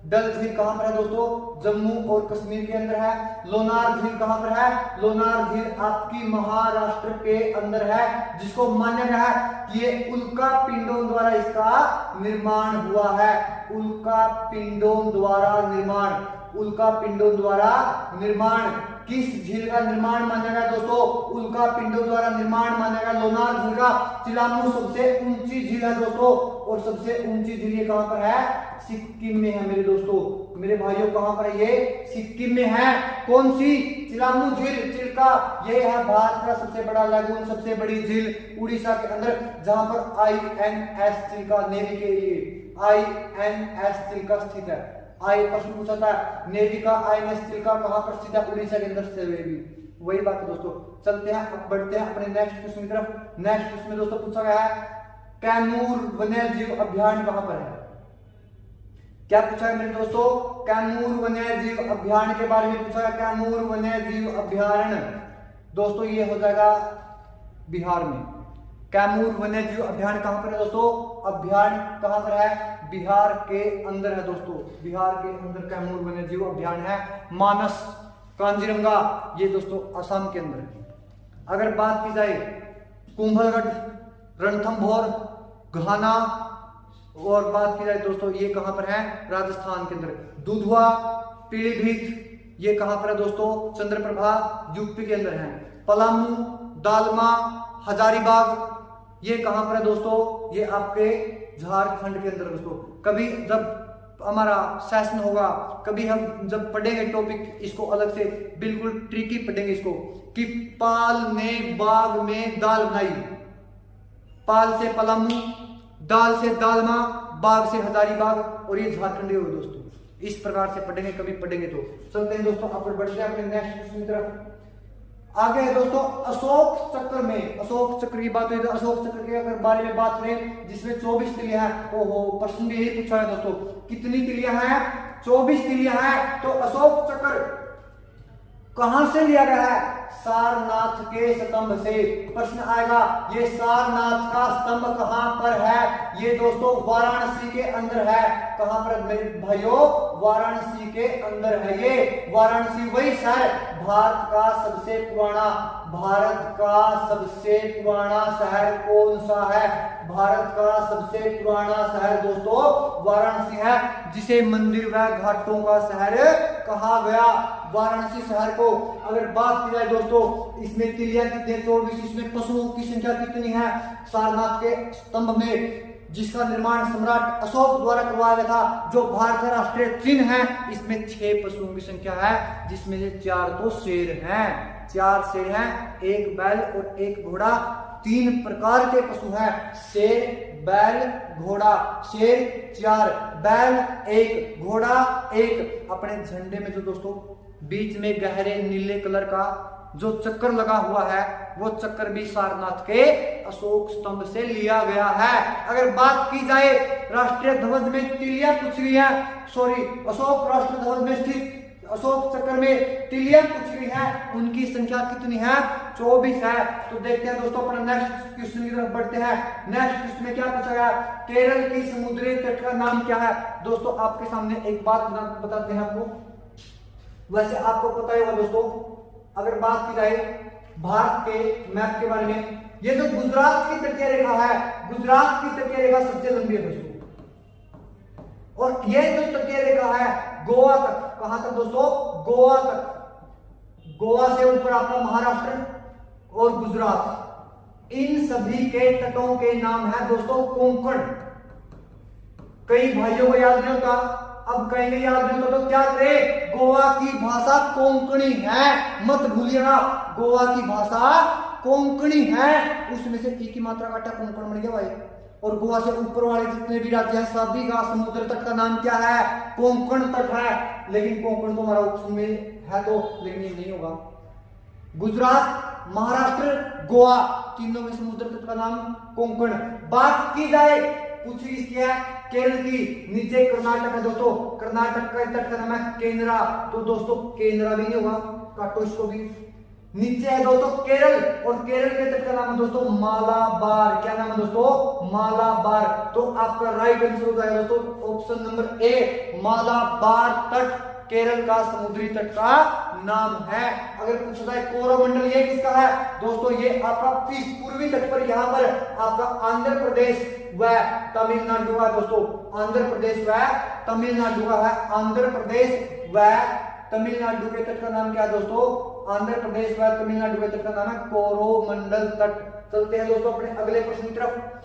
Speaker 1: डल झील कहां पर है दोस्तों, जम्मू और कश्मीर के अंदर है। लोनार झील कहां पर है, लोनार झील आपकी महाराष्ट्र के अंदर है, जिसको माना गया है कि ये उल्का पिंडों द्वारा इसका निर्माण हुआ है। उल्का पिंडों द्वारा निर्माण, उल्का पिंडों द्वारा निर्माण। किस झील का निर्माण माना गया दोस्तों, उल्का पिंडों द्वारा निर्माण माना गया लोनार झील का। चिलामू सबसे ऊंची झील है दोस्तों, और सबसे ऊंची झील ये कहां पर है, सिक्किम में है मेरे दोस्तों, मेरे भाइयों। कहां पर है ये, सिक्किम में है। कौन सी, चिलामू झील, चिल्का, ये है भारत का सबसे बड़ा लैगून, सबसे बड़ी झील उड़ीसा के अंदर, जहां पर INS चिल्का नेवी के लिए INS चिल्का स्थित है। आई प्रश्न पूछा था नेवी का INS चिल्का कहां पर स्थित है, उड़ीसा के अंदर से वही बात है दोस्तों। चलते हैं, अब बढ़ते हैं अपने नेक्स्ट क्वेश्चन की तरफ। नेक्स्ट क्वेश्चन में दोस्तों पूछा गया है कैमूर वन्य जीव अभ्यारण्य कहां पर है। क्या पूछा है मेरे दोस्तों, कैमूर वन्य जीव अभ्यारण्य के बारे में पूछा है। कैमूर वन्य जीव अभ्यारण्य दोस्तों ये हो जाएगा बिहार में। कैमूर वन्य जीव अभ्यारण्य कहां पर है दोस्तों, अभ्यारण्य कहां पर है, बिहार के अंदर है दोस्तों। बिहार के अंदर कैमूर वन्य जीव अभ्यारण्य है। मानस, कांजीरंगा ये दोस्तों असम के अंदर है। अगर बात की जाए कुंभलगढ़, रणथंभौर, घाना, और बात की जाए दोस्तों ये कहां पर है, राजस्थान के अंदर। दुधवा, पीलीभीत ये कहां पर है दोस्तों, चंद्रप्रभा यूपी के अंदर है। पलामू, दालमा, हजारीबाग ये कहां पर है दोस्तों, ये आपके झारखंड के अंदर दोस्तों। कभी जब हमारा सेशन होगा, कभी हम जब पढ़ेंगे टॉपिक इसको अलग से, बिल्कुल ट्रिकी पढ़ेंगे इसको, कि पाल ने बाग में दाल बनाई। पाल से पलामू, दाल से दालमा, बाग से हजारीबाग, और ये झारखंडी हो दोस्तों। इस प्रकार से पढ़ेंगे, कभी पढ़ेंगे तो। चलते हैं दोस्तों आप बढ़ते हैं अपने नेक्स्ट क्वेश्चन की तरफ। आगे है दोस्तों अशोक चक्र में, अशोक चक्र की बात हुई तो अशोक चक्र के अगर बारे में बात करें जिसमें 24 तिलियां हैं। ओहो, प्रश्न भी यही पूछा है दोस्तों, कितनी तिलियां हैं, 24 तिलियां हैं। तो अशोक चक्र कहां से लिया गया है, सारनाथ के स्तंभ से। प्रश्न आएगा ये सारनाथ का स्तंभ कहां पर है, ये दोस्तों वाराणसी के अंदर है। कहां पर मेरे भाइयों, वाराणसी के अंदर है ये। वाराणसी वही शहर, भारत का सबसे पुराना, भारत का सबसे पुराना शहर कौन सा है, भारत का सबसे पुराना शहर दोस्तों वाराणसी है, जिसे मंदिर व घाटों का शहर कहा गया, वाराणसी शहर को। अगर बात की जाए दोस्तों इसमें तिलियां कितने, 24, इसमें पशुओं की संख्या कितनी है सारनाथ के स्तंभ में, जिसका निर्माण सम्राट अशोक द्वारा करवाया गया था, जो भारत का राष्ट्रीय चिन्ह है। इसमें 6 पशुओं की संख्या है, जिसमें से 4 तो शेर हैं, 4 शेर हैं, 1 बैल और 1 घोड़ा। 3 प्रकार के पशु हैं, शेर, बैल, घोड़ा। शेर 4, बैल 1, घोड़ा 1। अपने झंडे में जो दोस्तों बीच में गहरे नीले कलर का जो चक्कर लगा हुआ है, वो चक्कर भी सारनाथ के अशोक स्तंभ से लिया गया है। अगर बात की जाए राष्ट्रीय ध्वज में तिलियां कुछ भी है, सॉरी अशोक राष्ट्रीय ध्वज में स्थित अशोक चक्र में तिलियां कुछ भी है, उनकी संख्या कितनी है, 24 है। तो देखते हैं दोस्तों अपना नेक्स्ट क्वेश्चन की तरफ बढ़ते हैं। नेक्स्ट क्वेश्चन में क्या पूछा गया, केरल की समुद्री तट का नाम क्या है। दोस्तों आपके सामने एक बात बताते हैं आपको, वैसे आपको पता ही होगा दोस्तों, अगर बात की जाए भारत के मैप के बारे में, ये जो गुजरात की तटीय रेखा है, गुजरात की तटीय रेखा सबसे लंबी है दोस्तों, और ये जो तटीय रेखा है गोवा तक, कहां तक दोस्तों, गोवा तक, गोवा से ऊपर आपका महाराष्ट्र और गुजरात, इन सभी के तटों के नाम है दोस्तों कोंकण। कई भाइयों को याद नहीं होता अब कहेंगे याद नहीं तो क्या करे, गोवा की भाषा कोंकणी है, मत भूलिएगा, गोवा की भाषा कोंकणी है। उसमें से की मात्रा काटा कोंकण बन गया भाई। और गोवा से ऊपर वाले जितने भी राज्य हैं सभी का समुद्र तट का नाम क्या है, कोंकण तट है। लेकिन कोंकण तो हमारा उसमें है तो, लेकिन ये नहीं होगा। गुजरात, महाराष्ट्र, गोवा, तीनों में समुद्र तट का नाम कोंकण। बात की जाए पूछी इसकी है केरल की, नीचे कर्नाटक है दोस्तों, कर्नाटक का तट का नाम है केनरा, तो दोस्तों केनरा भी नहीं होगा, काटो इसको भी। नीचे है दोस्तों केरल, और केरल के तट का नाम है दोस्तों मालाबार। क्या नाम है दोस्तों, मालाबार। तो आपका राइट आंसर हो जाएगा दोस्तों ऑप्शन नंबर ए, मालाबार तट केरल का समुद्री तट का नाम है। अगर पूछा जाए कोरोमंडल ये किसका है दोस्तों, ये आपका पूर्वी तट पर, यहाँ पर आपका आंध्र प्रदेश व तमिलनाडु का दोस्तों, आंध्र प्रदेश व तमिलनाडु का है। आंध्र प्रदेश व तमिलनाडु के तट का नाम क्या है दोस्तों, आंध्र प्रदेश व तमिलनाडु के तट का नाम है कोरोमंडल तट। चलते हैं दोस्तों अपने अगले प्रश्न की तरफ।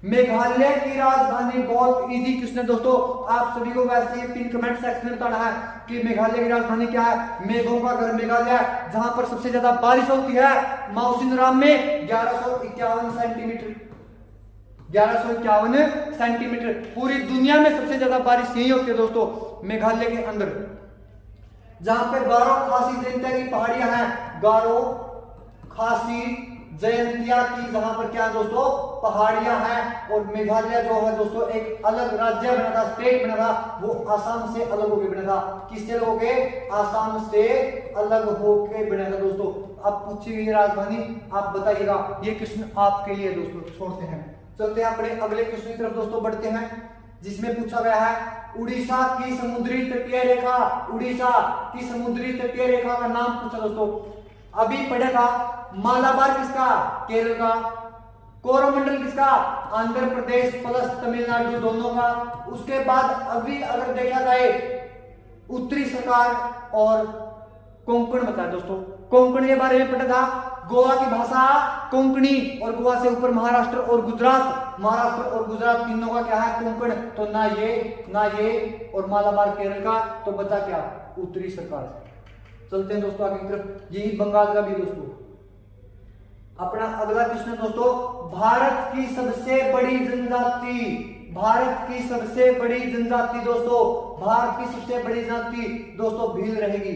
Speaker 1: मेघालय की राजधानी, बहुत इजी क्वेश्चन है दोस्तों, आप सभी को वैसे ही पिन कमेंट सेक्शन में बताना है कि मेघालय की राजधानी क्या है। मेघों का घर मेघालय, जहां पर सबसे ज्यादा बारिश होती है मौसिनराम में 1151 सेंटीमीटर, 1151 सेंटीमीटर। पूरी दुनिया में सबसे ज्यादा बारिश यही होती है दोस्तों मेघालय के अंदर, जहां पर गारो खासी जयंतिया की पहाड़ियां हैं, गारो खासी जयंतिया की, जहां पर क्या दोस्तों पहाड़ियां हैं। और मेघालय जो है दोस्तों एक अलग राज्य बना था, स्टेट बना था, वो आसाम से अलग होकर बना था। किससे अलग होके, आसाम से अलग होके बना था दोस्तों। अब पूछी गई राजधानी, आप बताइएगा, ये क्वेश्चन आपके लिए दोस्तों। छोड़ते हैं, चलते हैं अपने अगले क्वेश्चन की तरफ दोस्तों बढ़ते हैं, जिसमें पूछा गया है उड़ीसा की समुद्री तटीय रेखा, उड़ीसा की समुद्री तटीय रेखा का नाम पूछा दोस्तों। अभी पढ़ा था मालाबार किसका, केरल का, कोरोमंडल किसका, आंध्र प्रदेश प्लस तमिलनाडु दोनों का। उसके बाद अभी अगर देखा जाए उत्तरी सरकार और कोंकण बताया दोस्तों। कोंकण के बारे में पढ़ा था, गोवा की भाषा कोंकणी, और गोवा से ऊपर महाराष्ट्र और गुजरात, महाराष्ट्र और गुजरात तीनों का क्या है, कोंकण। तो ना ये और मालाबार केरल का, तो बचा क्या, उत्तरी सरकार। चलते हैं दोस्तों आगे की तरफ, यही बंगाल का भी दोस्तों। अपना अगला क्वेश्चन दोस्तों, भारत की सबसे बड़ी जनजाति, भारत की सबसे बड़ी जनजाति दोस्तों, भारत की सबसे बड़ी जनजाति दोस्तों भील रहेगी।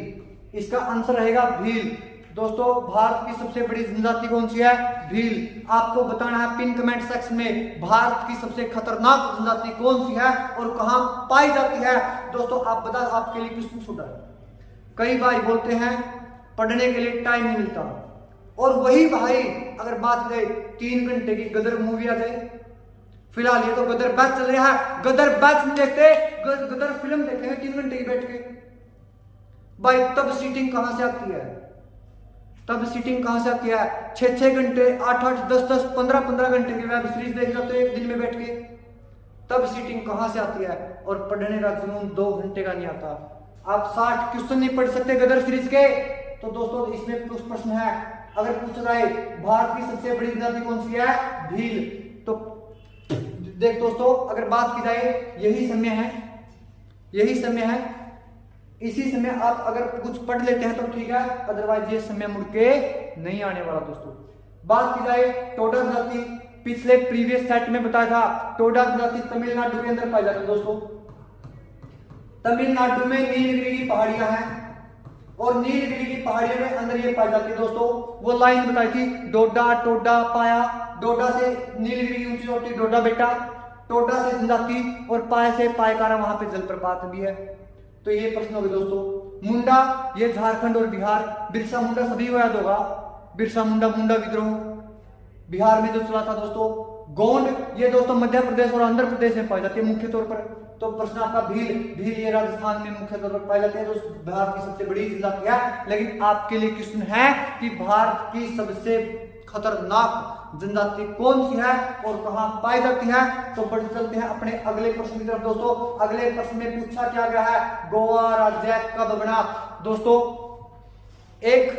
Speaker 1: इसका आंसर रहेगा भील दोस्तों। भारत की सबसे बड़ी जनजाति कौन सी है, भील। आपको बताना है पिन कमेंट सेक्शन में भारत की सबसे खतरनाक जनजाति कौन सी है और कहां पाई जाती है दोस्तों। आप बता, आपके लिए क्वेश्चन छोटा है। कई भाई बोलते हैं पढ़ने के लिए टाइम नहीं मिलता, और वही भाई अगर बात करें 3 घंटे की गदर मूवी आ जाए, फिलहाल ये तो गदर बैच चल रहा है, गदर बैच नहीं देखते, गदर फिल्म देखेंगे 3 घंटे की बैठ के भाई, तब सीटिंग कहां से आती है, तब सीटिंग कहां से आती है। 6-6 घंटे, 8-8, 10-10, 15-15 घंटे की वेब सीरीज देख जाते हैं एक दिन में बैठ के, तब सीटिंग कहां से आती है। और पढ़ने का जुनून 2 घंटे का नहीं आता। आप 60 क्वेश्चन नहीं पढ़ सकते गदर सीरीज के। तो दोस्तों इसमें कुछ प्रश्न है, अगर पूछा जाए भारत की सबसे बड़ी जनजाति कौन सी है, भील, तो देख दोस्तों अगर बात की जाए यही समय है, यही समय है, इसी समय आप अगर कुछ पढ़ लेते हैं तो ठीक है, अदरवाइज ये समय मुड़ के नहीं आने वाला दोस्तों। बात की जाए टोडा जनजाति, पिछले प्रीवियस सेट में बताया था टोडा जनजाति तमिलनाडु के अंदर पाई जाती है दोस्तों। तमिलनाडु में नीलगिरी की पहाड़ियां हैं, और नीलगिरी की पहाड़ियों में अंदर ये पाई जाती है दोस्तों। वो लाइन बताई थी, डोडा टोडा पाया, डोडा से नीलगिरी की ऊंची चोटी डोडा बेटा, टोडा से जनजाति, और पाया से पायकारा, वहां पे जलप्रपात भी है। तो ये प्रश्न हो गए दोस्तों। मुंडा, ये झारखंड और बिहार, बिरसा मुंडा सभी को याद होगा, बिरसा मुंडा, मुंडा विद्रोह बिहार में जो चला था दोस्तों। गोंड, ये दोस्तों मध्य प्रदेश और आंध्र प्रदेश में पाई जाती है मुख्य तौर पर। तो प्रश्न आपका भील, भील ये राजस्थान में मुख्य तौर पर पाई जाती है, जो भारत की सबसे बड़ी जनजाति है। लेकिन आपके लिए क्वेश्चन है कि भारत की सबसे खतरनाक जनजाति कौन सी है और कहां पाई जाती है। तो बढ़ चलते हैं अपने अगले प्रश्न की तरफ दोस्तों। अगले प्रश्न में पूछा क्या गया है, गोवा राज्य कब बना दोस्तों। एक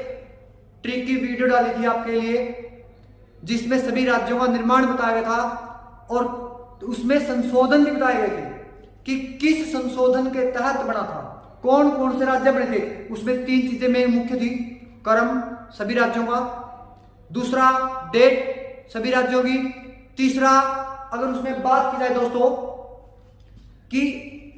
Speaker 1: ट्रिकी वीडियो डाली थी आपके लिए, जिसमें सभी राज्यों का निर्माण बताया गया था और उसमें संशोधन भी बताए गए थे। कि किस संशोधन के तहत बना था। कौन कौन से राज्य बने थे, उसमें 3 चीजें में मुख्य थी। क्रम सभी राज्यों का, दूसरा डेट सभी राज्यों की, तीसरा अगर उसमें बात की जाए दोस्तों कि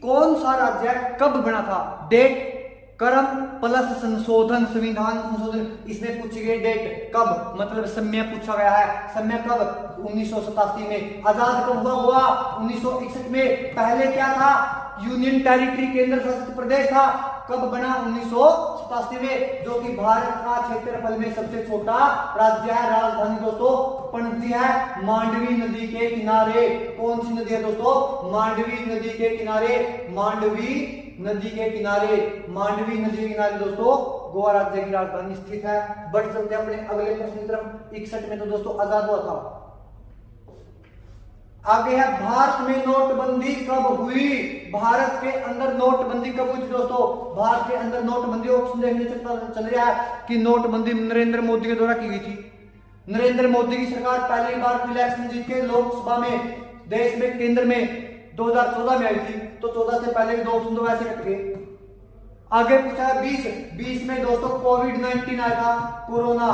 Speaker 1: कौन सा राज्य कब बना था, डेट क्रम प्लस संशोधन, संविधान संशोधन, इसमें पूछी गई डेट कब, मतलब समय पूछा गया है। समय कब, 1987 में। आजाद कब हुआ 1961 में। पहले क्या था, यूनियन टेरिटरी, केंद्र शासित प्रदेश था। कब बना, 1987 में, जो कि भारत का क्षेत्रफल में सबसे छोटा राज्य है। राजधानी दोस्तों पणजी है, मांडवी नदी के किनारे। कौन सी नदी है दोस्तों, मांडवी नदी के किनारे, मांडवी नदी के किनारे, मांडवी नदी के किनारे दोस्तों गोवा राज्य की राजधानी स्थित है। बढ़ चलते हैं अपने अगले प्रश्न की तरफ। 61 में तो दोस्तों आजाद हुआ था। आगे है, भारत में नोटबंदी कब हुई। भारत के अंदर नोटबंदी कब हुई दोस्तों, भारत के अंदर नोटबंदी ऑप्शन देखने से पता चल रहा है कि नोटबंदी नरेंद्र मोदी के द्वारा की गई थी। नरेंद्र मोदी की सरकार पहली बार इलेक्शन जीत के लोकसभा में देश में केंद्र में 2014 में आई थी, तो 14 से पहले के 2 ऑप्शन तो वैसे कट गए। आगे पूछा 20 में दोस्तों कोविड-19 आया था, कोरोना,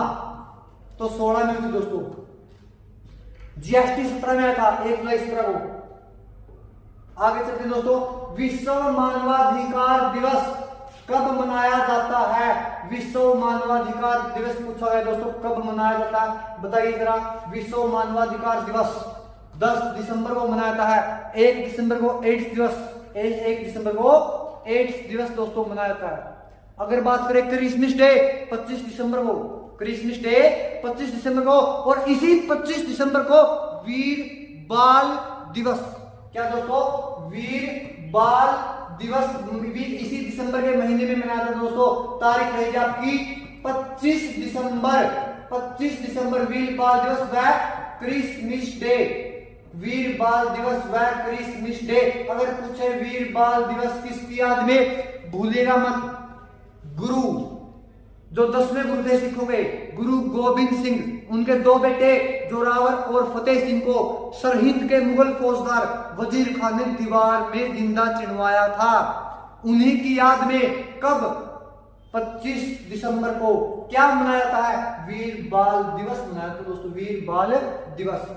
Speaker 1: तो 16 में थी दोस्तों। जीएसटी 17 में आया था, 1 जुलाई 17 को। आगे चलते दोस्तों, विश्व मानवाधिकार दिवस कब मनाया जाता है। विश्व मानवाधिकार दिवस पूछा गया दोस्तों, कब मनाया जाता है, बताइए जरा। विश्व मानवाधिकार दिवस 10 दिसंबर को मनाया जाता है। 1 दिसंबर को एड्स दिवस, 1 दिसंबर को एड्स दिवस दोस्तों मनाया जाता है। अगर बात करें क्रिसमस डे 25 दिसंबर को, क्रिसमस डे 25 दिसंबर को, और इसी 25 दिसंबर को वीर बाल दिवस, क्या दोस्तों, वीर बाल दिवस भी इसी दिसंबर के महीने में मनाया जाता है दोस्तों। तारीख रहेगी आपकी 25 दिसंबर, 25 दिसंबर वीर बाल दिवस व क्रिसमस डे, वीर बाल दिवस व क्रिसमस डे। अगर पूछे वीर बाल दिवस किसकी याद में, भूलेगा मत, गुरु जो 10वें गुरु थे सिखों के, गुरु गोबिंद सिंह, उनके 2 बेटे जोरावर और फतेह सिंह को सरहिंद के मुगल फौजदार वजीर खान ने दीवार में जिंदा चिनवाया था। उन्हीं की याद में कब 25 दिसंबर को क्या मनाया जाता है, वीर बाल दिवस मनाया जाता है दोस्तों, वीर बाल दिवस।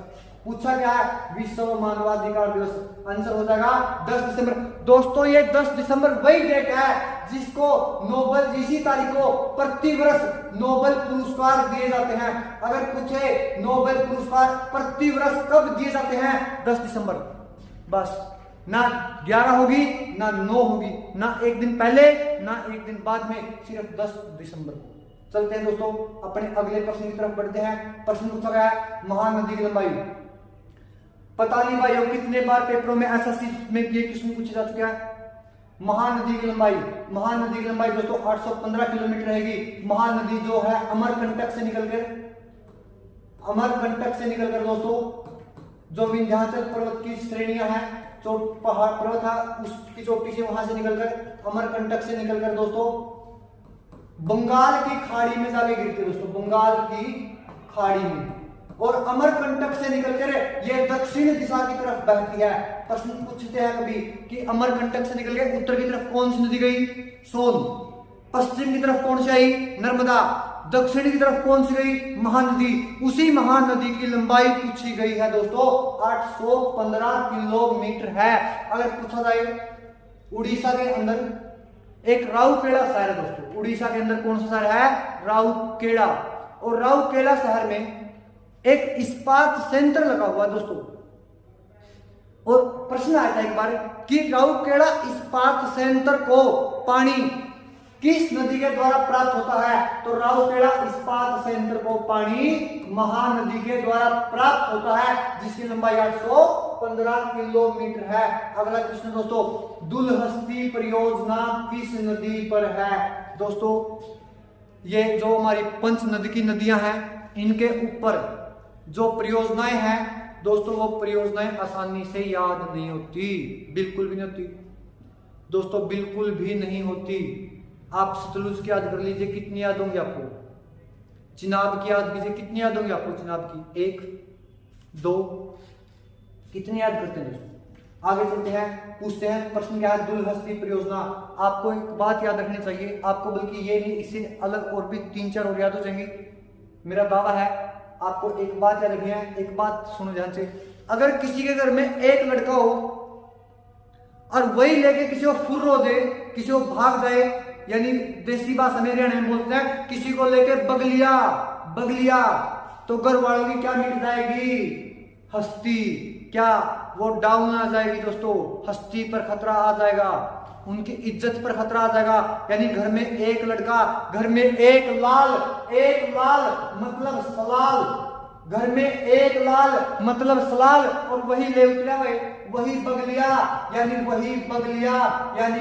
Speaker 1: पूछा क्या है, विश्व मानवाधिकार दिवस, आंसर हो जाएगा 10 दिसंबर। दोस्तों ये 10 दिसंबर वही डेट है जिसको नोबेल, इसी तारीख को प्रतिवर्ष नोबेल पुरस्कार दिए जाते हैं। अगर पूछे नोबेल पुरस्कार प्रतिवर्ष कब दिए जाते हैं, 10 दिसंबर। बस, ना 11 होगी ना 9 होगी, ना एक दिन पहले ना एक दिन बाद में, सिर्फ 10 दिसंबर को। चलते हैं दोस्तों अपने अगले प्रश्न की तरफ बढ़ते हैं। प्रश्न पूछा गया है, महानदी की लंबाई। पता नहीं भाइयों कितने बार पेपरों में एसएससी में ये क्वेश्चन पूछा जा चुका है। महानदी की लंबाई, महानदी की लंबाई दोस्तों 815 किलोमीटर रहेगी। महानदी जो है अमरकंटक से निकलकर, अमरकंटक से निकलकर दोस्तों जो विंध्याचल पर्वत की श्रेणियां हैं, जो पहाड़ पर्वत है उसकी चोटी से, वहां से निकलकर, अमरकंटक से निकलकर दोस्तों बंगाल की खाड़ी में जाके गिरती है दोस्तों, बंगाल की खाड़ी में। और अमरकंटक से निकलकर ये दक्षिण दिशा की तरफ बहती है। प्रश्न पूछते हैं कभी कि अमरकंटक से निकल के उत्तर की तरफ कौन सी नदी गई, सोन। पश्चिम की तरफ कौन सी आई, नर्मदा। दक्षिण की तरफ कौन सी गई, महानदी। उसी महानदी की लंबाई पूछी गई है दोस्तों, 815 किलोमीटर है। अगर पूछा जाए उड़ीसा के अंदर एक राउरकेला शहर है दोस्तों, उड़ीसा के अंदर कौन सा शहर है, राउरकेला। और राउरकेला शहर में एक इस्पात संयंत्र लगा हुआ दोस्तों। और प्रश्न आया था एक बार कि राउरकेला इस्पात संयंत्र को पानी किस नदी के द्वारा प्राप्त होता है, तो राउरकेला इस्पात संयंत्र को पानी महानदी के द्वारा प्राप्त होता है, जिसकी लंबाई 815 किलोमीटर है। अगला प्रश्न दोस्तों, दुलहस्ती परियोजना किस नदी पर है दोस्तों। ये जो हमारी पंच नदी की नदियां हैं, इनके ऊपर जो परियोजनाएं हैं दोस्तों, वो परियोजनाएं आसानी से याद नहीं होती, बिल्कुल भी नहीं होती दोस्तों, बिल्कुल भी नहीं होती। आप सतलुज की याद कर लीजिए, कितनी याद होंगी आपको। चिनाब की याद कीजिए, कितनी याद होंगी आपको चिनाब की, 1 2, कितनी याद करते हैं दोस्तों, आगे चलते हैं, पूछते हैं प्रश्न क्या है, दुलहस्ती परियोजना। आपको एक बात याद रखनी चाहिए, आपको बल्कि ये नहीं, इससे अलग और भी 3-4 और याद हो जाएंगी, मेरा दावा है। आपको एक बात याद रखनी है, एक बात सुनो ध्यान से। अगर किसी के घर में एक लड़का हो और वही लेके किसी को फुर्र दे, किसी को भाग जाए, यानी देसी भाषा में हरियाणा में बोलते हैं किसी को लेके बगलिया बगलिया, तो घर वालों की क्या मिट जाएगी, हस्ती, क्या वो डाउन आ जाएगी दोस्तों, हस्ती पर खतरा आ जाएगा, उनकी इज्जत पर खतरा आ जाएगा। यानी घर में एक लड़का, घर में एक लाल मतलब सलाल, घर में एक लाल मतलब सलाल, और वही ले उतरा वही बगलिया यानी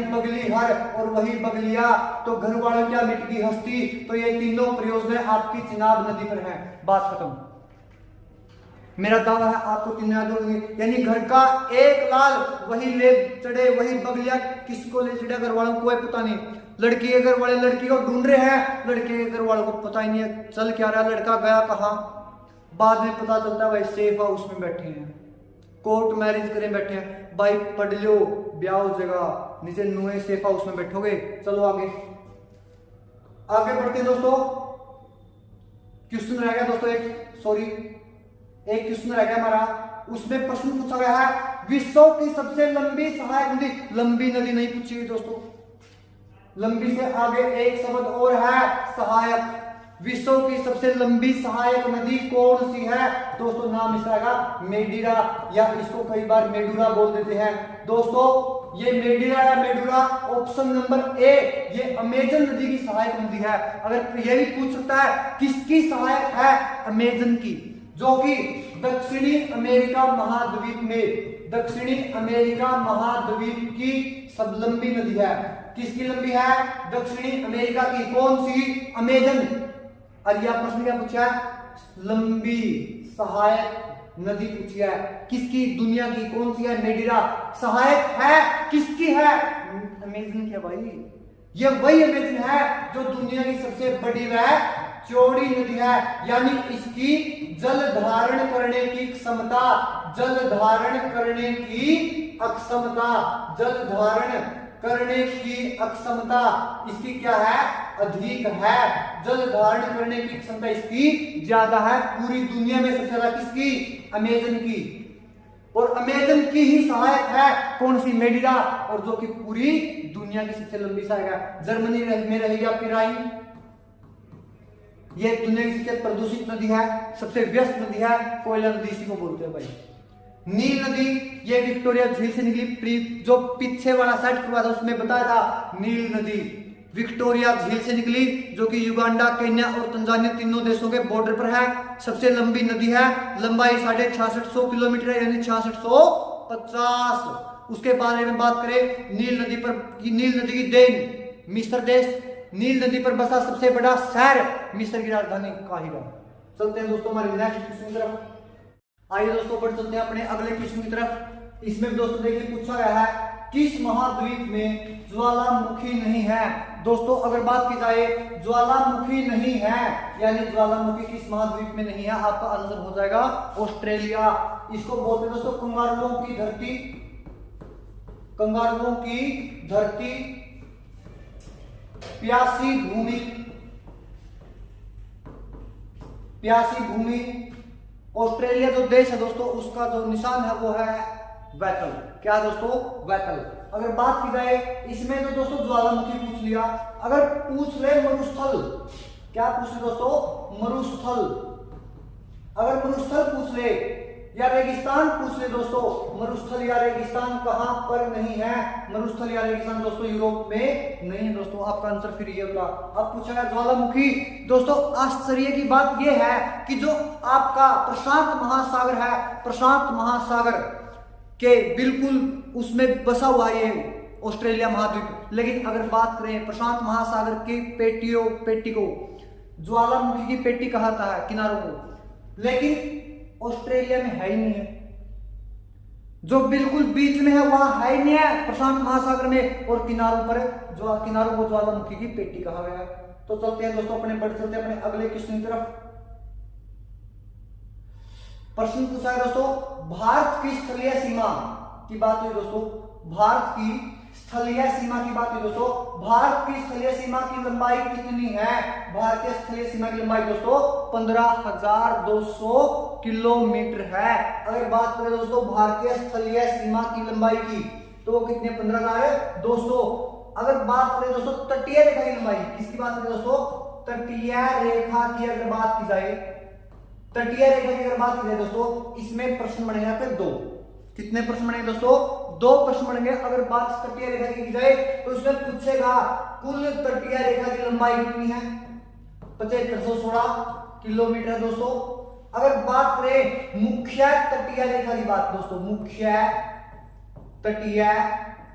Speaker 1: बगली हर, और वही बगलिया, तो घर वालों क्या मिट गई, हस्ती। तो ये तीनों परियोजनाएं आपकी चिनाब नदी पर हैं। बात खत्म। मेरा दावा है आपको तीन याद होंगे, यानी घर का एक लाल वही ले चढ़े, वही बगलिया किसको ले चढ़ा, घर वालों को कोई पता नहीं। लड़की के घर वाले लड़की को ढूंढ रहे हैं, लड़के के घर वालों को पता ही नहीं है चल क्या रहा, लड़का गया कहाँ, बाद में पता चलता है भाई सेफ हाउस में बैठे हैं, कोर्ट मैरिज करें बैठे हैं। भाई पढ़ लो, ब्याह हो जाएगा, नीचे नुए सेफ हाउस में बैठोगे। चलो आगे बढ़ते हैं दोस्तों। क्वेश्चन रह गया दोस्तों एक क्वेश्चन रह गया हमारा, उसमें प्रश्न पूछा गया है विश्व की सबसे लंबी सहायक नदी। लंबी नदी नहीं पूछी गई दोस्तों, लंबी से आगे एक शब्द और है, सहायक। विश्व की सबसे लंबी सहायक नदी कौन सी है दोस्तों? नाम इसका आएगा मेडीरा, या इसको कई बार मेडुरा बोल देते हैं दोस्तों। ये मेडीरा या मेडुरा, ऑप्शन नंबर ए, ये अमेजन नदी की सहायक नदी है। अगर ये भी पूछ सकता है किसकी सहायक है, अमेजन की, जो कि दक्षिणी अमेरिका महाद्वीप की सब लंबी नदी है। किसकी लंबी है? दक्षिणी अमेरिका की। कौन सी? अमेजन। और यह प्रश्न क्या पूछा है? लंबी सहायक नदी पूछी है। किसकी? दुनिया की। कौन सी है? मेडीरा। सहायक है किसकी है? अमेजन की भाई। ये वही अमेजन है जो दुनिया की सबसे बड़ी व चौड़ी नदी है, यानी इसकी जल धारण करने की क्षमता, जल धारण करने की अक्षमता इसकी क्या है? अधिक है। जल धारण करने की क्षमता इसकी ज्यादा है। पूरी दुनिया में सबसे ज्यादा किसकी? अमेजन की। और अमेजन की ही सहायक है कौन सी? मेडीरा। और जो कि पूरी दुनिया की सबसे लंबी सहायक है। जर्मनी में रहेगी आपकी राइन। ये दुनिया की सबसे प्रदूषित नदी है, सबसे व्यस्त नदी है, कोयला नदी इसी को बोलते हैं भाई। नील नदी, ये विक्टोरिया झील से निकली। जो पीछे वाला साइड करवा था उसमें बताया था, नील नदी विक्टोरिया झील से निकली, जो कि युगांडा, केन्या और तंजानिया तीनों देशों के बॉर्डर पर है। सबसे लंबी नदी है, लंबाई 6650 किलोमीटर है, यानी 6650। उसके बारे में बात करें, नील नदी की देन मिस्र देश। नील नदी पर बसा सबसे बड़ा शहर मिस्र की राजधानी काहिरा। चलते हैं दोस्तों हमारे नेक्स्ट क्वेश्चन की तरफ। आइए दोस्तों बढ़ चलते हैं अपने अगले क्वेश्चन की तरफ। इसमें दोस्तों देखिए पूछा गया है किस महाद्वीप में ज्वालामुखी नहीं है। दोस्तों अगर बात की जाए ज्वालामुखी नहीं है, यानी ज्वालामुखी किस महाद्वीप में नहीं है, आपका आंसर हो जाएगा ऑस्ट्रेलिया। इसको बोलते हैं दोस्तों कंगारुओं की धरती, कंगारुओं की धरती, प्यासी भूमि। ऑस्ट्रेलिया जो देश है दोस्तों, उसका जो निशान है वो है वैतल। क्या दोस्तों? वैतल। अगर बात की जाए इसमें तो दोस्तों ज्वालामुखी पूछ लिया। अगर पूछ ले मरुस्थल, क्या पूछ ले दोस्तों? मरुस्थल। अगर मरुस्थल पूछ ले या रेगिस्तान पूछ ले दोस्तों, मरुस्थल या रेगिस्तान कहां पर नहीं है? मरुस्थल या रेगिस्तान दोस्तों यूरोप में नहीं है दोस्तों। आपका आंसर फिर ये होगा। अब पूछा गया ज्वालामुखी। दोस्तों आश्चर्य की बात यह है कि जो आपका प्रशांत महासागर है, प्रशांत महासागर के बिल्कुल उसमें बसा हुआ ये ऑस्ट्रेलिया महाद्वीप। लेकिन अगर बात करें प्रशांत महासागर की पेटी को ज्वालामुखी की पेटी कहता है किनारों को, लेकिन ऑस्ट्रेलिया में है ही नहीं है। जो बिल्कुल बीच में है वहां है ही नहीं है प्रशांत महासागर में, और किनारों को ज्वालामुखी की पेटी कहा गया है। तो चलते हैं दोस्तों बढ़ते हैं अपने अगले क्वेश्चन की तरफ। प्रश्न पूछा है दोस्तों भारत की स्थलीय सीमा की बात हुई दोस्तों, भारत की स्थलीय सीमा की बात हुई दोस्तों, भारत की स्थलीय सीमा की लंबाई कितनी है? भारतीय स्थलीय सीमा की लंबाई दोस्तों 15,200 किलोमीटर है। अगर बात करें दोस्तों भारतीय स्थलीय सीमा की लंबाई की तो वो कितनी है? 15,200। अगर बात करें दोस्तों तटीय रेखा की लंबाई, किसकी बात करें दोस्तों? तटीय रेखा की अगर बात की जाए, तटीय रेखा की अगर बात की जाए दोस्तों, इसमें प्रश्न बनेगा यहाँ पे 2। कितने प्रश्न बनेंगे दोस्तों? 2 प्रश्न बनेंगे। अगर बात तटीय रेखा की जाए तो इसमें पूछेगा कुल तटीय रेखा की लंबाई कितनी है? 7516 किलोमीटर है दोस्तों। अगर बात करें मुख्य तटीय रेखा की बात दोस्तों, मुख्य तटीय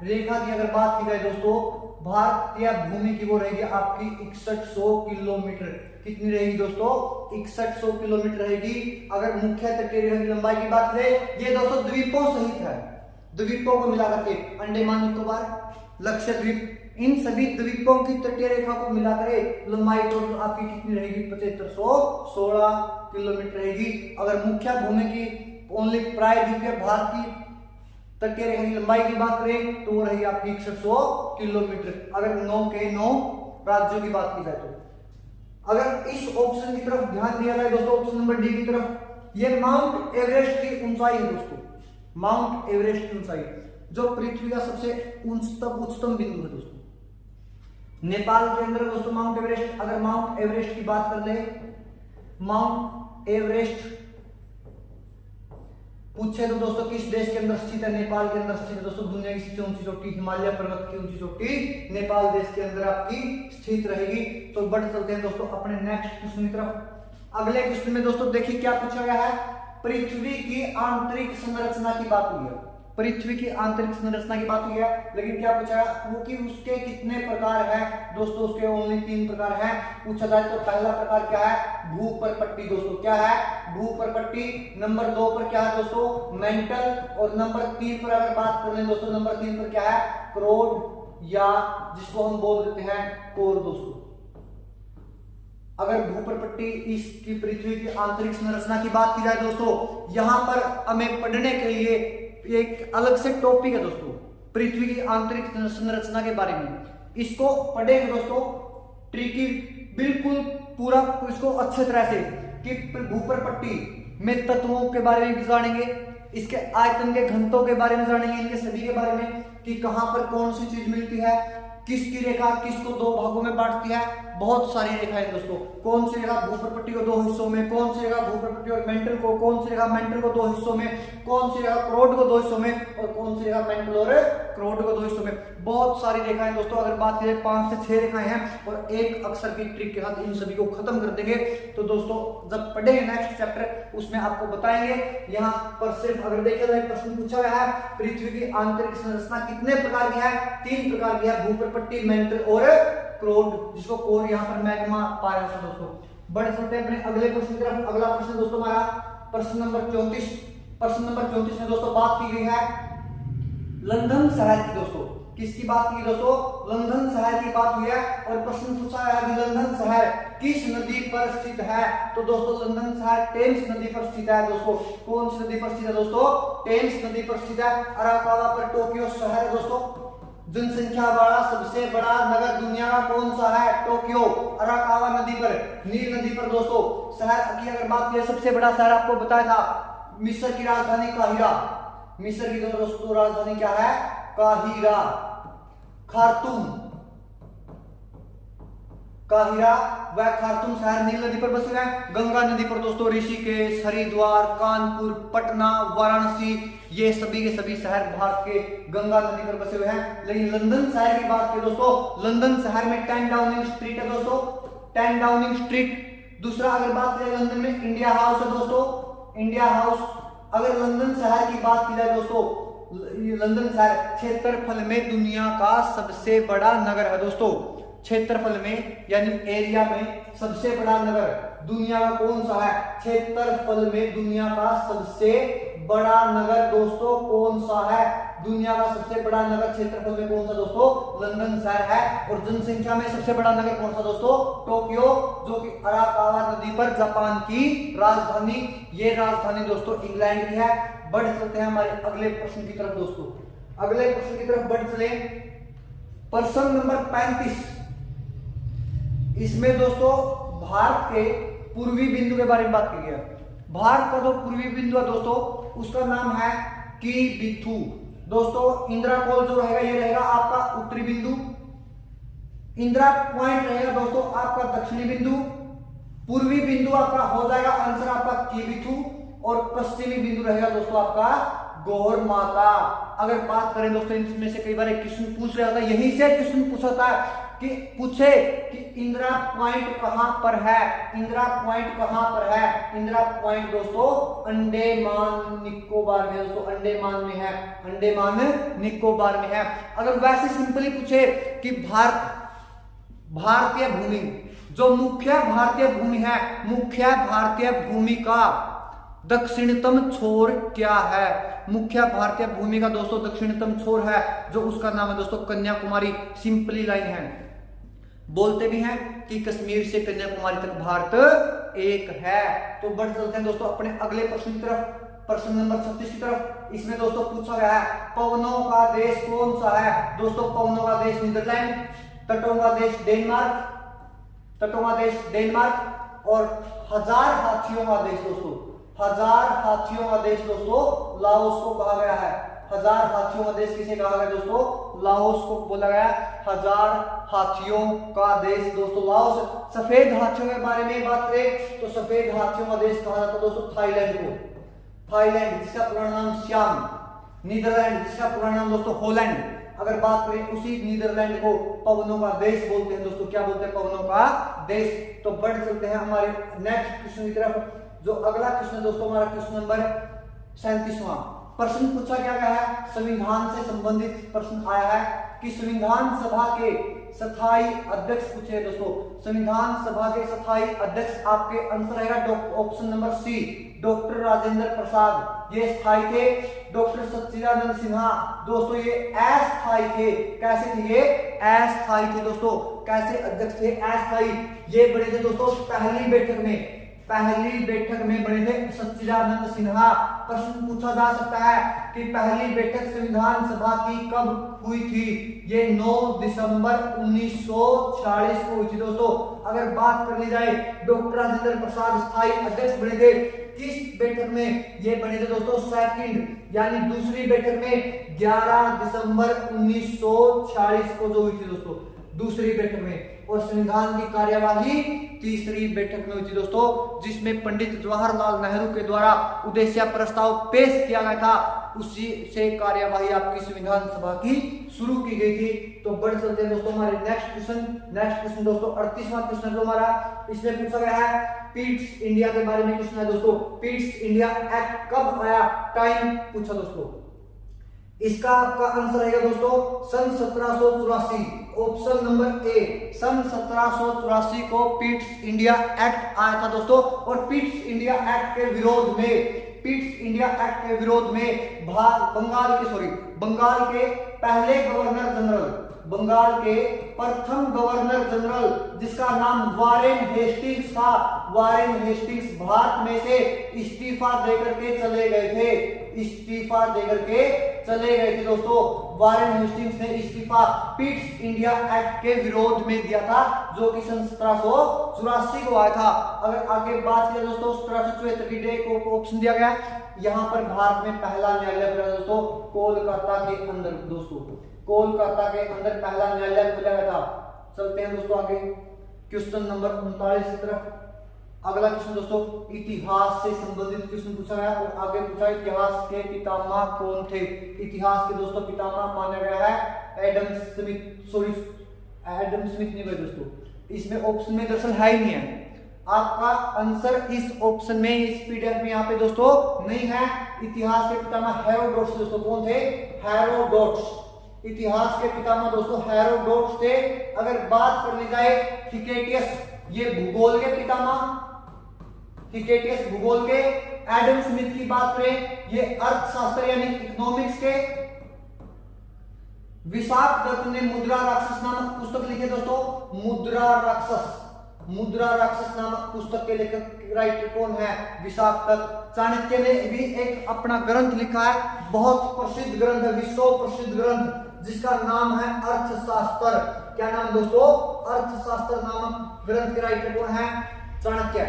Speaker 1: रेखा की अगर बात की जाए दोस्तों, भारतीय भूमि की वो रहेगी आपकी 6100 किलोमीटर। कितनी रहेगी दोस्तों? 6100 किलोमीटर रहेगी। अगर मुख्य तटीय रेखा की लंबाई की बात करें, ये दोस्तों द्वीपों सहित है, द्वीपों को मिलाकर के अंडमान निकोबार, लक्षद्वीप, इन सभी द्वीपों की तटीय रेखा को मिलाकर लंबाई टोटल आपकी कितनी रहेगी? 7516 किलोमीटर रहेगी। अगर मुख्य भूमि की ओनली प्रायद्वीपीय भारत की तटीय रेखा की लंबाई की बात करें तो वो रहेगी आपकी 6100 किलोमीटर। अगर 9 के 9 राज्यों की बात की जाए तो अगर इस ऑप्शन की तरफ ध्यान दिया जाए दोस्तों, ऑप्शन नंबर डी की तरफ, ये माउंट एवरेस्ट की ऊंचाई है दोस्तों, माउंट एवरेस्ट की ऊंचाई जो पृथ्वी का सबसे उच्चतम बिंदु है दोस्तों। नेपाल के अंदर दोस्तों माउंट एवरेस्ट। अगर माउंट एवरेस्ट की बात कर ले, माउंट एवरेस्ट पूछे तो दोस्तों किस देश के अंदर स्थित है? नेपाल के अंदर स्थित है दोस्तों। दुनिया की सबसे ऊंची चोटी, हिमालय पर्वत की ऊंची चोटी नेपाल देश के अंदर आपकी स्थित रहेगी। तो बढ़ चलते हैं दोस्तों अपने नेक्स्ट क्वेश्चन की तरफ। अगले क्वेश्चन में दोस्तों देखिए क्या पूछा गया है, पृथ्वी की आंतरिक संरचना की बात हुई है, पृथ्वी की आंतरिक संरचना की बात हुई है, लेकिन क्या पूछा है वो कि उसके कितने प्रकार है दोस्तों? उसके ओनली 3 प्रकार हैं। पूछा जाए तो पहला प्रकार क्या है? भूपरपट्टी दोस्तों। क्या है? भूपरपट्टी। नंबर 2 पर क्या है दोस्तों? मेंटल। और नंबर 3 पर अगर बात कर लें दोस्तों, नंबर 3 पर क्या है? क्रोड, या जिसको हम बोल देते हैं कोर दोस्तों। अगर भूपरपट्टी इसकी पृथ्वी की आंतरिक संरचना की बात की जाए दोस्तों, यहां पर हमें पढ़ने के लिए एक अलग से टॉपिक है दोस्तों, पृथ्वी की आंतरिक संरचना के बारे में। इसको पढ़ेंगे दोस्तों ट्रिकी बिल्कुल पूरा इसको अच्छे तरह से, कि भूपरपट्टी में तत्वों के बारे में जानेंगे, इसके आयतन के घनत्व के बारे में जानेंगे, इनके सभी के बारे में, कि कहां पर कौन सी चीज मिलती है, किसकी रेखा किसको 2 भागों में बांटती है। बहुत सारी रेखाएं दोस्तों, कौन सी रेखा भूपरपट्टी को 2 हिस्सों में, कौन सी रेखा भूपरपट्टी और मेंटल को, कौन सी रेखा मेंटल को 2 हिस्सों में, कौन सी रेखा क्रोड को 2 हिस्सों में, और कौन सी रेखा मेंटल और क्रोड को 2 हिस्सों में। बहुत सारी रेखाएं दोस्तों। अगर बात करें 5 से 6 रेखाएं हैं और एक अक्षर की ट्रिक के साथ इन सभी को खत्म कर देंगे। तो दोस्तों जब पढ़ेंगे नेक्स्ट चैप्टर उसमें आपको बताएंगे। यहाँ पर सिर्फ अगर देखा जाए प्रश्न पूछा गया है पृथ्वी की आंतरिक संरचना कितने प्रकार की है? 3 प्रकार की है, भूपरपट्टी, मेंटल और क्रोड, जिसको कोर यहाँ पर मैग्मा पाया जाता है दोस्तों। बढ़ सकते हैं अपने अगले क्वेश्चन की तरफ। अगला प्रश्न दोस्तों हमारा प्रश्न नंबर 34। प्रश्न नंबर 34 में दोस्तों बात की गई है लंदन शहर की दोस्तों। किसकी बात की दोस्तों? लंदन शहर की बात हुई है। और प्रश्न पूछा है कि लंदन शहर किस नदी पर स्थित है? तो दोस्तों लंदन शहर टेम्स नदी पर स्थित है दोस्तों। कौन सी नदी पर स्थित है दोस्तों? टेम्स नदी पर स्थित है। अराकावा पर टोक्यो शहर है दोस्तों। जनसंख्या वाला सबसे बड़ा नगर दुनिया का कौन सा है? टोक्यो। अराकावा नदी पर, नील नदी पर दोस्तों। शहर की अगर बात करें सबसे बड़ा शहर आपको बताया था मिस्र की राजधानी काहिरा। मिस्र की दोस्तों राजधानी क्या है? काहिरा। खार्तूम, काहिरा व खार्तूम शहर नील नदी पर बसे हैं। गंगा नदी पर दोस्तों ऋषिकेश, हरिद्वार, कानपुर, पटना, वाराणसी, ये सभी के सभी शहर भारत के गंगा नदी पर बसे हुए हैं। लेकिन लंदन शहर की बात करें दोस्तों, लंदन शहर में 10 डाउनिंग स्ट्रीट है दोस्तों, 10 डाउनिंग स्ट्रीट। दूसरा अगर बात करें लंदन में इंडिया हाउस है दोस्तों, इंडिया हाउस। अगर लंदन शहर की बात की जाए दोस्तों, लंदन शहर क्षेत्रफल में दुनिया का सबसे बड़ा नगर है दोस्तों। क्षेत्रफल में यानी एरिया में सबसे बड़ा नगर दुनिया का कौन सा है? क्षेत्रफल में दुनिया का सबसे बड़ा नगर दोस्तों कौन सा है? दुनिया का सबसे बड़ा नगर क्षेत्रफल में कौन सा दोस्तों? लंदन शहर है। और जनसंख्या में सबसे बड़ा नगर कौन सा दोस्तों? टोक्यो, जो कि अराकावा नदी पर जापान की राजधानी, ये राजधानी दोस्तों इंग्लैंड की है। बढ़ चलते हैं हमारे अगले प्रश्न की तरफ दोस्तों। अगले प्रश्न की तरफ बढ़ चले। प्रश्न नंबर 35, इसमें दोस्तों भारत के पूर्वी बिंदु के बारे में बात की गई है। भारत का जो पूर्वी बिंदु है दोस्तों उसका नाम है किबिथु। दोस्तों इंदिरा कोल जो रहेगा ये रहेगा आपका उत्तरी बिंदु, इंदिरा पॉइंट रहेगा दोस्तों आपका दक्षिणी बिंदु, पूर्वी बिंदु आपका हो जाएगा आंसर आपका किबिथु, और पश्चिमी बिंदु रहेगा दोस्तों आपका गौर माता। अगर बात करें दोस्तों इसमें से कई बार एक क्वेश्चन पूछ रहा था, यहीं से क्वेश्चन पूछा था कि पूछे कि इंदिरा पॉइंट कहां पर है? इंदिरा पॉइंट कहां पर है? इंदिरा पॉइंट दोस्तों अंडमान निकोबार में दोस्तों, अंडमान में है, अंडमान निकोबार में है। अगर वैसे सिंपली पूछे कि भारतीय भूमि, जो मुख्य भारतीय भूमि है, मुख्य भारतीय भूमि का दक्षिणतम छोर क्या है? मुख्य भारतीय भूमि का दोस्तों दक्षिणतम छोर है जो उसका नाम है दोस्तों कन्याकुमारी। सिंपली लाइन है, बोलते भी हैं कि कश्मीर से कन्याकुमारी तक भारत एक है। तो बढ़ चलते हैं दोस्तों अपने अगले प्रश्न की तरफ, प्रश्न नंबर 36 की तरफ। इसमें दोस्तों पूछा गया है पवनों का देश कौन सा है? दोस्तों पवनों का देश नीदरलैंड, तटों का देश डेनमार्क, तटों का देश डेनमार्क, और 1000 हाथियों का देश दोस्तों, 1000 हाथियों का देश दोस्तों लाओस को कहा गया है। 1000 हाथियों का देश किसे कहा गया दोस्तों? लाओस को बोला गया 1000 हाथियों का देश दोस्तों लाओस। सफेद हाथियों के बारे में बात करें तो सफेद हाथियों का देश कहा जाता है दोस्तों थाईलैंड को, थाईलैंड जिसका पूरा नाम श्याम, नीदरलैंड जिसका पूरा नाम दोस्तों हॉलैंड। अगर बात करें उसी नीदरलैंड को पवनों का देश बोलते हैं दोस्तों, क्या बोलते हैं? पवनों का देश। तो बढ़ चलते हैं हमारे नेक्स्ट क्वेश्चन की तरफ। जो अगला क्वेश्चन दोस्तों हमारा क्वेश्चन नंबर 37वां प्रश्न पूछा क्या गया है? संविधान से संबंधित प्रश्न आया है कि संविधान सभा के स्थायी अध्यक्ष पूछे दोस्तों। संविधान सभा के स्थायी अध्यक्ष आपके आंसर रहेगा option number C, doctor Rajendra Prasad, ये स्थायी थे। डॉक्टर सच्चिदानंद सिन्हा दोस्तों ये अस्थायी थे। कैसे थे ये? अस्थायी थे दोस्तों। कैसे अध्यक्ष थे? अस्थायी। ये बने थे दोस्तों पहली बैठक में, पहली बैठक में बने थे सच्चिदानंद सिन्हा। प्रश्न पूछा जा सकता है कि पहली बैठक संविधान सभा की कब हुई थी? ये 9 दिसंबर 1946 को हुई थी दोस्तों। अगर बात कर ली जाए डॉक्टर राजेंद्र प्रसाद स्थायी अध्यक्ष बने थे किस बैठक में? ये बने थे दोस्तों सेकंड यानी दूसरी बैठक में 11 दिसंबर 1946 को जो हुई थी दोस्तों, दूसरी बैठक में। और संविधान की कार्यवाही तीसरी बैठक में हुई थी दोस्तों, जिसमें पंडित जवाहरलाल नेहरू के द्वारा उद्देश्य प्रस्ताव पेश किया गया था। उसी से कार्यवाही आपकी संविधान सभा की शुरू की गई थी। तो बढ़ चलते हैं दोस्तों हमारे नेक्स्ट क्वेश्चन दोस्तों 38वां क्वेश्चन जो हमारा, इसमें पूछा गया है पीट्स इंडिया के बारे में क्वेश्चन है दोस्तों। पीट्स इंडिया एक्ट कब आया? टाइम पूछा दोस्तों। इसका आपका आंसर रहेगा दोस्तों सन 1784, ऑप्शन नंबर ए। सन 1784 को पीट्स इंडिया एक्ट आया था दोस्तों। और पीट्स इंडिया एक्ट के विरोध में, पीट्स इंडिया एक्ट के विरोध में बंगाल के पहले गवर्नर जनरल, बंगाल के प्रथम गवर्नर जनरल जिसका नाम वारेन हेस्टिंग्स था, वारेन हेस्टिंग्स भारत में से इस्तीफा देकर के चले गए थे, इस्तीफा देकर के चले गए थे दोस्तों। वारेन हेस्टिंग्स ने इस्तीफा पीट्स इंडिया एक्ट के विरोध में दिया था जो कि सन 1784 को आया था। अगर आगे बात करें दोस्तों 1774 की डेट को ऑप्शन दिया गया, यहाँ पर भारत में पहला न्यायालय खुला दोस्तों कोलकाता के अंदर दोस्तों, कोलकाता के अंदर पहला न्यायालय खुला गया था। चलते हैं दोस्तों आगे क्वेश्चन नंबर 39 की तरफ। अगला क्वेश्चन दोस्तों इतिहास से संबंधित क्वेश्चन पूछा गया और आगे पूछा इतिहास के पितामह कौन थे? इतिहास के दोस्तों पितामह माना गया है Adam Smith, sorry Adam Smith नहीं भाई दोस्तों, इसमें ऑप्शन में दरअसल है ही नहीं है। आपका आंसर इस ऑप्शन में, इस पीडीएफ में यहाँ पे दोस्तों नहीं है। इतिहास के पितामह हेरोडोटस दोस्तों कौन थे? हेरोडोटस। इतिहास के पितामह दोस्तों हेरोडोटस थे। अगर बात कर ली जाए थिकेटियस, ये भूगोल के पितामह, हिकेटियस भूगोल के, एडम स्मिथ की बात करें ये अर्थशास्त्र यानी इकोनॉमिक्स के, विशाख दत्त ने मुद्रा राक्षस नामक पुस्तक लिखी दोस्तों, मुद्रा राक्षस नामक पुस्तक के लेखक राइटर कौन है, विशाख दत्त। चाणक्य ने भी एक अपना ग्रंथ लिखा है, बहुत प्रसिद्ध ग्रंथ है, विश्व प्रसिद्ध ग्रंथ जिसका नाम है अर्थशास्त्र। क्या नाम दोस्तों, अर्थशास्त्र नामक ग्रंथ के राइटर कौन है, चाणक्य।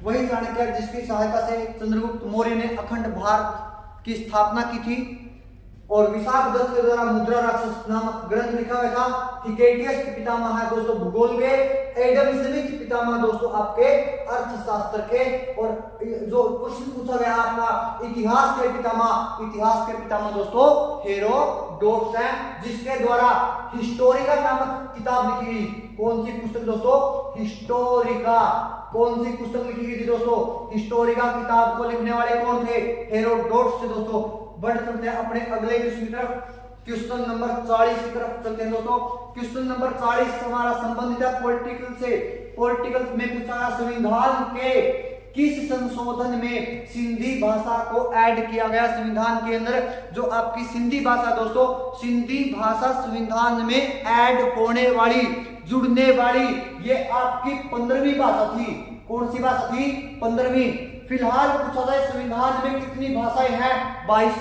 Speaker 1: वही चाणक्य जिसकी सहायता से चंद्रगुप्त मौर्य ने अखंड भारत की स्थापना की थी। और विशाख दत्त के द्वारा मुद्रा राक्षस नामक ग्रंथ लिखा हुआ था। हिकेटियस के पितामह है दोस्तों भूगोल के, एडम स्मिथ पितामह दोस्तों आपके अर्थशास्त्र के। और जो क्वेश्चन पूछा गया आपका इतिहास के पितामह दोस्तों हेरोडोटस हैं, जिसके द्वारा हिस्टोरिका नामक किताब लिखी गई। कौन सी पुस्तक दोस्तों, हिस्टोरिका। कौन सी पुस्तक लिखी गई थी दोस्तों, हिस्टोरिका। किताब को लिखने वाले कौन थे, हेरोडोटस थे दोस्तों। बढ़ चलते हैं अपने अगले क्वेश्चन की तरफ, क्वेश्चन नंबर 40 की तरफ चलते हैं दोस्तों। क्वेश्चन नंबर 40 हमारा संबंधित है पॉलिटिकल से। पॉलिटिकल में पूछा संविधान के किस संशोधन में सिंधी भाषा को ऐड किया गया। संविधान के अंदर जो आपकी सिंधी भाषा दोस्तों, सिंधी भाषा संविधान में ऐड होने वाली, जुड़ने वाली ये आपकी 15वीं भाषा थी। कौन सी भाषा थी, 15वीं। फिलहाल पूछा जाए संविधान में कितनी भाषाएं हैं, 22।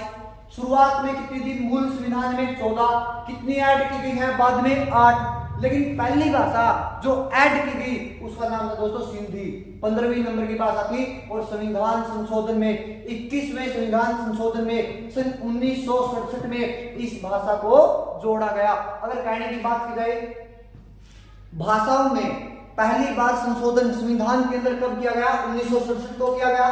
Speaker 1: शुरुआत में कितनी थी, मूल संविधान में 14। कितनी ऐड की गई है बाद में, 8। लेकिन पहली भाषा जो ऐड की गई उसका नाम था दोस्तों सिंधी, 15वीं नंबर की भाषा थी। और संविधान संशोधन में 21वें संविधान संशोधन में सन 1967 में इस भाषा को जोड़ा गया। अगर कहने की बात की जाए भाषाओं में पहली बार संशोधन संविधान के अंदर कब किया गया, 1967 को किया गया।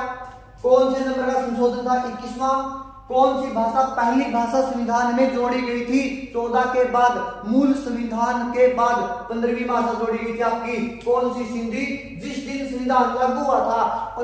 Speaker 1: कौन से नंबर का संशोधन था, 21वां। कौन सी भाषा पहली भाषा संविधान में जोड़ी गई थी, 14 के बाद, मूल संविधान के बाद 15वीं भाषा जोड़ी गई थी आपकी। कौन सी, सिंधी। जिस दिन संविधान लागू हुआ था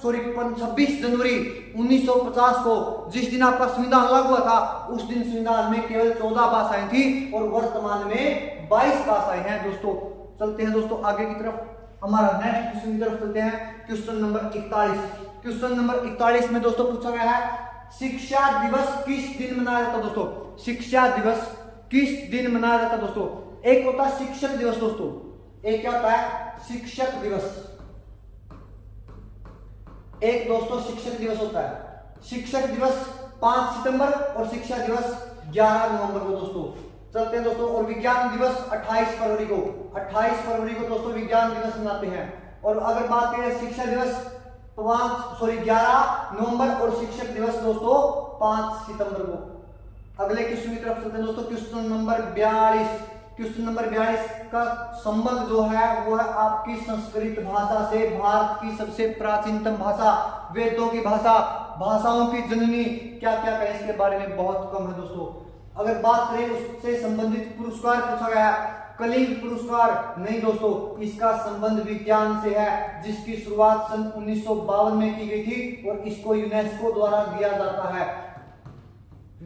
Speaker 1: 26 जनवरी 1950 को, जिस दिन आपका संविधान लागू हुआ था उस दिन संविधान में केवल 14 भाषाएं थी और वर्तमान में 22 भाषाएं हैं दोस्तों। चलते हैं दोस्तों आगे की तरफ, हमारा नेक्स्ट क्वेश्चन की तरफ चलते हैं। Question number 41। क्वेश्चन नंबर 41 में दोस्तों पूछा गया है शिक्षा दिवस किस दिन मनाया जाता है दोस्तों। शिक्षा दिवस किस दिन मनाया जाता है दोस्तों। एक होता है शिक्षक दिवस दोस्तों, एक क्या होता है, शिक्षक दिवस। एक दोस्तों शिक्षक दिवस होता है। शिक्षक दिवस 5 सितंबर और शिक्षा दिवस 11 नवंबर को दोस्तों। चलते हैं दोस्तों। और विज्ञान दिवस 28 फरवरी को, 28 फरवरी को दोस्तों विज्ञान दिवस मनाते हैं। और अगर बात करें शिक्षा दिवस 11 नवंबर और शिक्षक दिवस दोस्तों 5 सितंबर को। अगले क्वेश्चन की तरफ चलते हैं दोस्तों। Question number 42। क्वेश्चन नंबर 42 का संबंध जो है वो है आपकी संस्कृत भाषा से। भारत की सबसे प्राचीनतम भाषा, वेदों की भाषा, भाषाओं की जननी, क्या क्या कहें इसके बारे में बहुत कम है दोस्तों। अगर बात करें उससे संबंधित पुरस्कार पूछा गया, कलिंग पुरस्कार नहीं दोस्तों, इसका संबंध विज्ञान से है, जिसकी शुरुआत सन 1952 में की गई थी और इसको यूनेस्को द्वारा दिया जाता है।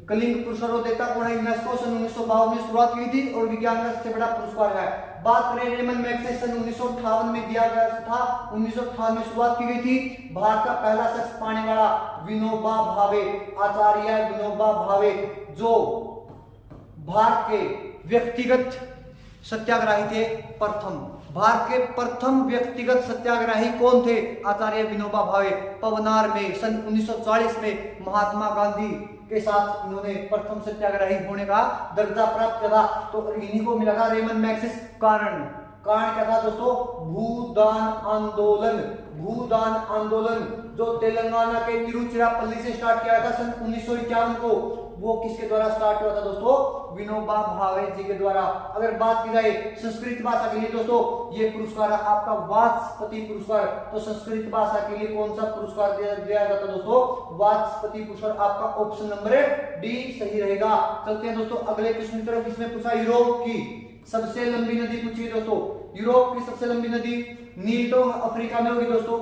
Speaker 1: कलिंग पुरस्कार देता कौन है, यूनेस्को। सन 1952 में शुरुआत की थी और विज्ञान का सबसे बड़ा पुरस्कार है। बात करें रेमन मैग्सेसे, सन 1958 में दिया गया था, 1958 में शुरुआत की गई थी। भारत का पहला शख्स पाने वाला विनोबा भावे, आचार्य विनोबा भावे, जो भारत के व्यक्तिगत सत्याग्रही थे। भारत के प्रथम व्यक्तिगत सत्याग्रही कौन थे, आचार्य विनोबा भावे। पवनार में सन 1940 में महात्मा गांधी के साथ इन्होंने प्रथम सत्याग्रही होने का दर्जा प्राप्त किया था। तो इन्हीं को मिला था रेमन मैग्सेसे। कारण क्या था दोस्तों, भूदान आंदोलन। भूदान आंदोलन जो तेलंगाना के तिरुचिरापल्ली से स्टार्ट किया था सन 1951 को, वो किसके द्वारा स्टार्ट हुआ था दोस्तों, विनोबा भावे जी के द्वारा। अगर बात की जाए संस्कृत भाषा के लिए दोस्तों, ये पुरस्कार है आपका वाचस्पति पुरस्कार। तो संस्कृत भाषा के लिए कौन सा पुरस्कार दिया जाता है दोस्तों, वाचस्पति पुरस्कार। आपका ऑप्शन नंबर डी सही रहेगा। चलते हैं दोस्तों अगले क्वेश्चन की तरफ। इसमें पूछा यूरोप की सबसे लंबी नदी पूछी दोस्तों। यूरोप की सबसे लंबी नदी नील तो अफ्रीका में होगी दोस्तों।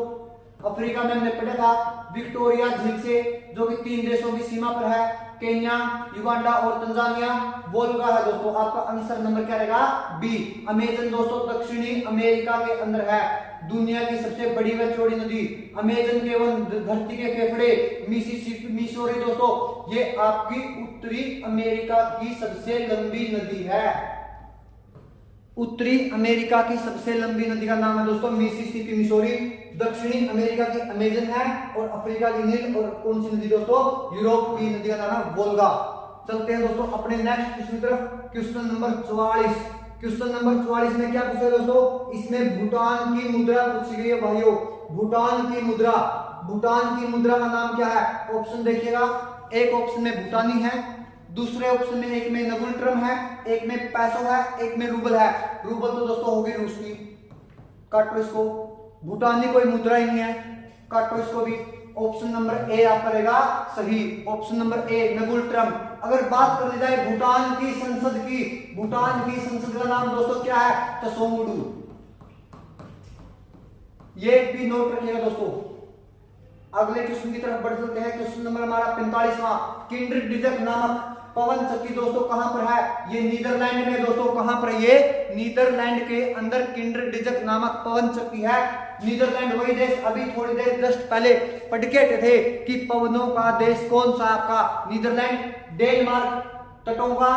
Speaker 1: अफ्रीका में हमने पढ़ा था विक्टोरिया झील से, जो कि 3 देशों की सीमा पर है, केन्या, युगांडा और तंजानिया। वोल्गा है दोस्तों, आपका आंसर नंबर क्या रहेगा? बी। अमेजन दोस्तों दक्षिणी अमेरिका के अंदर है। दुनिया की सबसे बड़ी व चौड़ी नदी अमेजन के वन, धरती के फेफड़े मिसौरी दोस्तों, ये आपकी उत्तरी अमेरिका की सबसे लंबी नदी है। उत्तरी अमेरिका की सबसे लंबी नदी का नाम है दोस्तों मिसिसिपी मिसौरी। दक्षिणी अमेरिका की अमेजन है और अफ्रीका की नील, और कौन सी नदी दोस्तों? यूरोप की नदी का नाम है वोल्गा। चलते हैं दोस्तों अपने नेक्स्ट क्वेश्चन की तरफ। Question number 44। क्वेश्चन नंबर 44 में क्या पूछा है दोस्तों? इसमें भूटान की मुद्रा पूछी गई है भाइयों। भूटान की मुद्रा, भूटान की मुद्रा का नाम क्या है? ऑप्शन देखिएगा, एक ऑप्शन में भूटानी है, दूसरे ऑप्शन में एक में नगुल ट्रम है, एक में पैसो है, एक में रूबल है। रूबल तो दोस्तों होगी रूस की, काटो इसको। भूटानी कोई मुद्रा ही नहीं है, काटो इसको भी। ऑप्शन नंबर ए आपका रहेगा सही, ऑप्शन नंबर ए नगुल ट्रम। अगर बात कर ली जाए भूटान की संसद की, भूटान की संसद का नाम दोस्तों क्या है? त्सोंगडू। ये भी नोट रखिएगा दोस्तों। अगले क्वेश्चन की तरफ बढ़ सकते हैं। क्वेश्चन नंबर हमारा 45वां। किंड्रिक डिजक नामक पवन चक्की दोस्तों कहां पर है? ये नीदरलैंड में दोस्तों, कहां पर? ये नीदरलैंड के अंदर किंड्रिक डिजक नामक पवन चक्की है। नीदरलैंड वही देश अभी थोड़ी देर जस्ट पहले पढ़ के थे कि पवनों का देश कौन सा आपका? नीदरलैंड, डेनमार्क, तटों का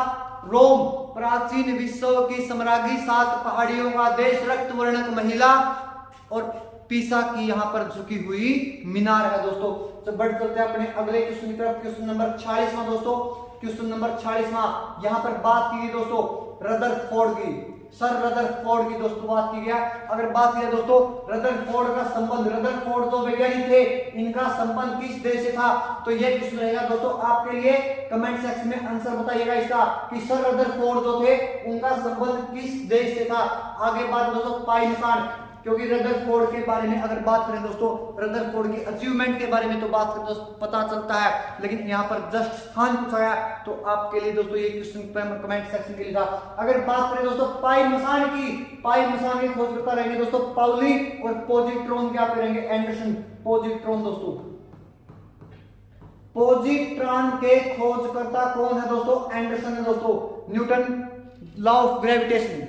Speaker 1: रोम, प्राचीन विश्व की सम्राज्ञी, 7 पहाड़ियों का देश, रक्त वर्णक महिला और पीसा की यहां पर झुकी हुई मीनार है दोस्तों। तो बढ़ चलते हैं अपने अगले क्वेश्चन की तरफ। क्वेश्चन नंबर 46वां दोस्तों। क्वेश्चन नंबर 46वां, यहां पर बात की गई दोस्तों रदरफोर्ड की, सर रदरफोर्ड की दोस्तों बात की गया। अगर बात की दोस्तों रदरफोर्ड का संबंध, रदरफोर्ड जो वैज्ञानिक थे, इनका संबंध किस देश से था? तो ये क्वेश्चन रहेगा दोस्तों आपके लिए। कमेंट सेक्शन में आंसर बताइएगा इसका कि सर रदरफोर्ड जो थे उनका संबंध किस देश से था। आगे बात दोस्तों पाई निशान, क्योंकि रदरफोर्ड के बारे में अगर बात करें दोस्तों, रदरफोर्ड की अचीवमेंट के बारे में तो बात करें दोस्तों पता चलता है, लेकिन यहाँ पर जस्ट स्थान पूछा गया तो आपके लिए दोस्तों ये क्वेश्चन कमेंट सेक्शन के लिए था। अगर बात करें दोस्तों पाई मसान की, पाई मसान के खोजकर्ता रहेंगे दोस्तों पाउली, और पॉजिट्रॉन क्या पे रहेंगे? एंडरसन। पॉजिट्रॉन दोस्तों, पॉजिट्रॉन के खोजकर्ता कौन है दोस्तों? एंडरसन है दोस्तों। न्यूटन लॉ ऑफ ग्रेविटेशन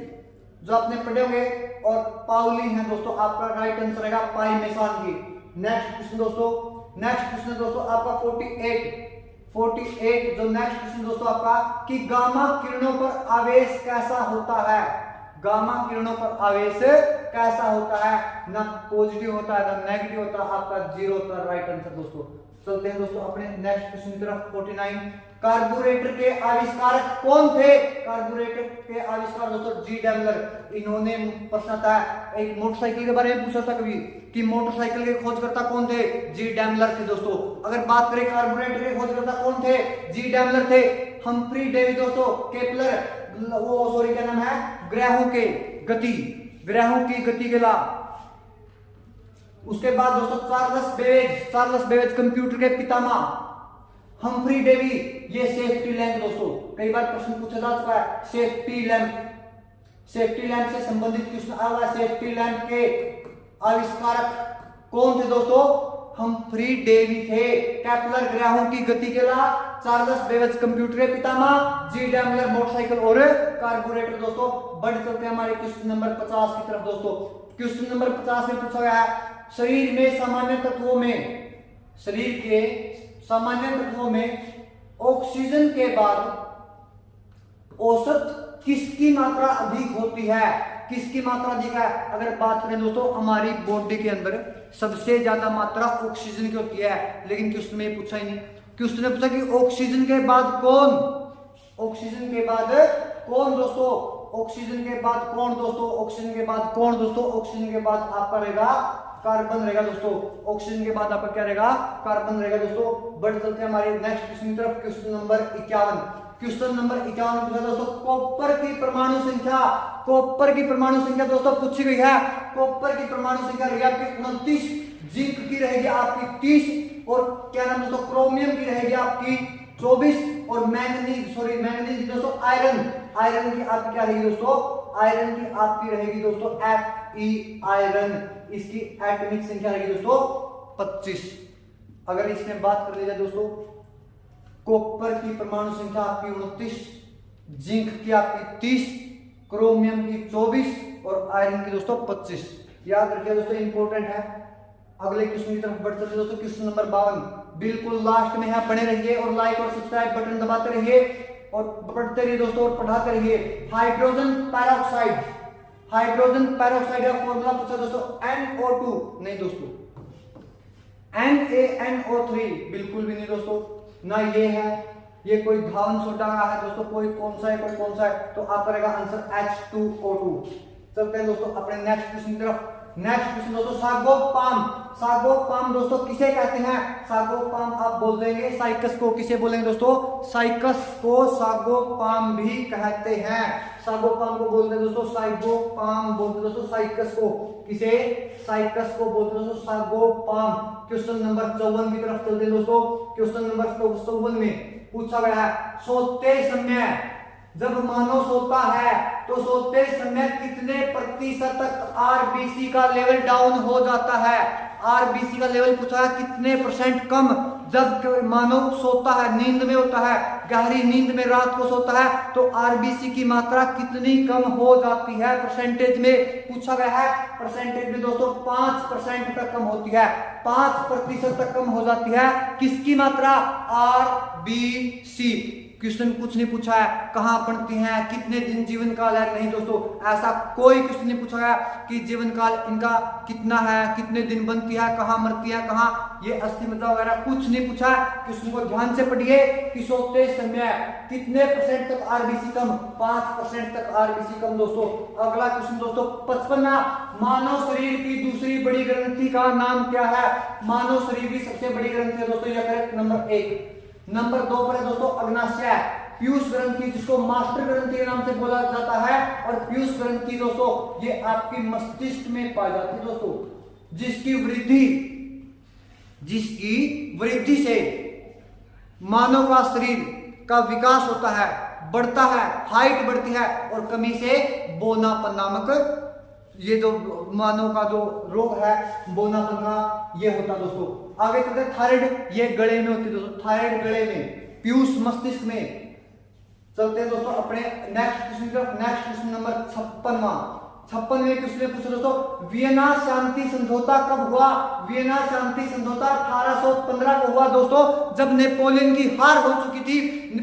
Speaker 1: जो आपने पढ़े होंगे, और पाउली है दोस्तों आपका राइट आंसर रहेगा पाई मेसान की। नेक्स्ट क्वेश्चन दोस्तों, नेक्स्ट क्वेश्चन दोस्तों आपका 48 जो नेक्स्ट क्वेश्चन दोस्तों आपका कि गामा किरणों पर आवेश कैसा होता है? गामा किरणों पर आवेश कैसा होता है? ना पॉजिटिव होता है ना नेगेटिव होता है, आपका 0 होता है राइट आंसर दोस्तों। चलते हैं दोस्तों अपने नेक्स्ट क्वेश्चन की तरफ। 49 कार्बोरेटर के आविष्कारक कौन थे? कार्बोरेटर के आविष्कार दोस्तों जी डैमलर। इन्होंने प्रश्न था एक मोटरसाइकिल के बारे में पूछा था कभी कि मोटरसाइकिल के खोजकर्ता कौन थे? जी डैमलर थे दोस्तों। अगर बात करें कार्बोरेटर के खोजकर्ता कौन थे? जी डैमलर थे। हम्फ्री डेवी दोस्तों, केपलर, वो सॉरी क्या नाम है? ग्रहों के गति, ग्रहों की गति के ला। उसके बाद दोस्तों चार्ल्स बेबेज कंप्यूटर के पितामह। हम्फ्री डेवी ये सेफ्टी लैंप दोस्तों, कई बार प्रश्न पूछा जा चुका है। सेफ्टी लैंप, सेफ्टी लैंप से संबंधित क्वेश्चन आ रहा है। सेफ्टी लैंप के आविष्कारक कौन थे दोस्तों? हम्फ्री डेवी थे। केपलर ग्रहों की गति के ला, चार्ल्स बेबेज कंप्यूटर के पितामह, जी डैमलर मोटरसाइकिल और कार्बोरेटर दोस्तों। बढ़ चलते हैं हमारे क्वेश्चन नंबर 50 की तरफ दोस्तों। क्वेश्चन नंबर 50 में पूछा गया है शरीर में सामान्य तत्वों में, शरीर के सामान्य तत्वों में ऑक्सीजन के बाद औसत किसकी मात्रा अधिक होती है? किसकी मात्रा अधिक है? अगर बात करें दोस्तों हमारी बॉडी के अंदर सबसे ज्यादा मात्रा ऑक्सीजन की होती है, लेकिन क्वेश्चन में पूछा ही नहीं। क्वेश्चन ने पूछा कि ऑक्सीजन के बाद कौन? ऑक्सीजन के बाद कौन दोस्तों? ऑक्सीजन के बाद कौन दोस्तों? ऑक्सीजन के बाद कौन दोस्तों? ऑक्सीजन के बाद आपका रहेगा कार्बन रहेगा दोस्तों। ऑक्सीजन के बाद आपका क्या रहेगा? कार्बन रहेगा दोस्तों। बढ़ चलते हैं हमारे नेक्स्ट क्वेश्चन की तरफ। Question number 51। क्वेश्चन नंबर 51 पूछा दोस्तों कॉपर की परमाणु संख्या, कॉपर की परमाणु संख्या दोस्तों पूछी गई है। कॉपर की परमाणु संख्या रहेगी आपकी 29, जिंक की रहेगी आपकी 30, और क्या नाम दोस्तों क्रोमियम की रहेगी आपकी 24, और मैंगनीज दोस्तों आयरन की आपकी क्या रहेगी दोस्तों? आयरन की आपकी रहेगी दोस्तों Fe आयरन। इसकी एटॉमिक संख्या रहेगी दोस्तों 25। अगर इसमें बात कर ली जाए दोस्तों, कॉपर की परमाणु संख्या आपकी 29, जिंक की आपकी 30, क्रोमियम की 24 और आयरन की दोस्तों 25। याद रखिए दोस्तों, इंपॉर्टेंट है। अगले क्वेश्चन की तरफ बढ़ते हैं दोस्तों। क्वेश्चन नंबर 52 बिल्कुल लास्ट में है, बने रहिए और लाइक और सब्सक्राइब बटन दबाते रहिए और पढ़ते रहिए दोस्तों और पढ़ाते रहिए। हाइड्रोजन पेरोक्साइड, हाइड्रोजन पेरोक्साइड का फॉर्मूला पूछा दोस्तों NO2, नहीं दोस्तों NaNO3, बिल्कुल भी नहीं दोस्तों, ना ये है, ये कोई धावन सोडा का है दोस्तों, कोई कौन सा है कोई कौन सा है, तो आपका रहेगा आंसर H2O2। चलते हैं दोस्तों अपने नेक्स्ट क्वेश्चन की तरफ। नेक्स्ट क्वेश्चन दोस्तों, सागोपाम, सागोपाम दोस्तों किसे कहते हैं? सागोपाम आप बोल देंगे साइकस को, किसे बोलेंगे दोस्तों? साइकस को सागोपाम भी कहते हैं। सागोपाम को बोलते हैं दोस्तों साइगोपाम, बोलते दोस्तों साइकस को, किसे? साइकस को बोलते दोस्तों सागोपाम। क्वेश्चन नंबर 54 की तरफ चलते हैं दोस्तों। क्वेश्चन नंबर 54 में पूछा गया है, सोते समय, जब मानव सोता है तो सोते समय कितने प्रतिशत तक आरबीसी का लेवल डाउन हो जाता है? आरबीसी का लेवल पूछा है कितने परसेंट कम जब मानव सोता है, नींद में होता है, गहरी नींद में रात को सोता है, तो आरबीसी की मात्रा कितनी कम हो जाती है? परसेंटेज में पूछा गया है। परसेंटेज में दोस्तों 5% तक कम होती है, 5% तक कम हो जाती है। किसकी मात्रा? आरबीसी। क्वेश्चन कुछ नहीं पूछा है कहां पढ़ती हैं, कितने दिन जीवन काल है, नहीं दोस्तों, ऐसा कोई क्वेश्चन नहीं पूछा गया कि जीवन काल इनका कितना है, कितने दिन बनती है, कहां मरती है, कहां ये अस्थि मज्जा वगैरह कुछ नहीं पूछा है। क्वेश्चन को ध्यान से पढ़िए कि सोते समय कितने परसेंट तक आरबीसी कम? 5% तक आरबीसी कम दोस्तों। अगला क्वेश्चन दोस्तों 55, मानव शरीर की दूसरी बड़ी ग्रंथि का नाम क्या है? मानव शरीर की सबसे बड़ी ग्रंथि है दोस्तों, यह करेक्ट नंबर 1। नंबर 2 पर है दोस्तों अग्नाशय, पीयूष ग्रंथि, जिसको मास्टर ग्रंथि के नाम से बोला जाता है। और पीयूष ग्रंथि दोस्तों ये आपकी मस्तिष्क में पाई जाती है दोस्तों, जिसकी वृद्धि से मानव का शरीर का विकास होता है, बढ़ता है, हाइट बढ़ती है, और कमी से बोनापन नामक ये जो मानव का जो रोग है बोनापन का, ये होता है दोस्तों। आगे चलते हैं, थायराइड ये गले में होती है दोस्तों, थायराइड गले में, पीयूष मस्तिष्क में। चलते हैं दोस्तों अपने नेक्स्ट क्वेश्चन की तरफ। नेक्स्ट क्वेश्चन नंबर 56वें क्वेश्चन पूछा दोस्तों, वियना शांति समझौता कब हुआ? वियना शांति समझौता 1815 को हुआ दोस्तों, जब नेपोलियन की हार हो चुकी थी,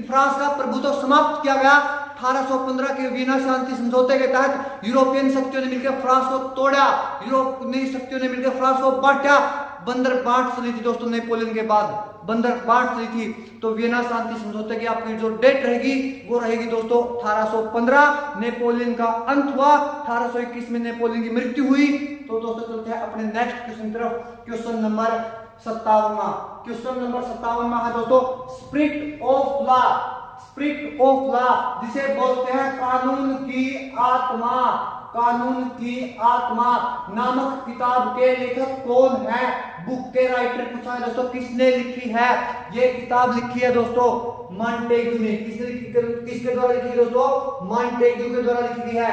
Speaker 1: फ्रांस का प्रभुत्व समाप्त किया गया। 1815 के वियना शांति समझौते के तहत यूरोपियन शक्तियों ने मिलकर फ्रांस को तोड़ा, यूरोपीय शक्तियों ने मिलकर फ्रांस को बांटा। बंदरबाट चली थी दोस्तों, नेपोलियन के बाद बंदरबाट चली थी। तो वियना शांति समझौते की आपकी जो डेट रहेगी वो रहेगी दोस्तों 1815। नेपोलियन का अंत हुआ, 1821 में नेपोलियन की मृत्यु हुई। तो दोस्तों चलते हैं अपने नेक्स्ट क्वेश्चन तरफ। Question number 57। क्वेश्चन नंबर 57 है दोस्तों, spirit of law, spirit of law जिसे बोलते हैं कानून की आत्मा, कानून की आत्मा नामक किताब के लेखक कौन है? बुक के राइटर पूछा है दोस्तों, किसने लिखी है? ये किताब लिखी है दोस्तों मॉन्टेग्यू ने। किसके द्वारा लिखी है दोस्तों? मॉन्टेग्यू के द्वारा लिखी गई है।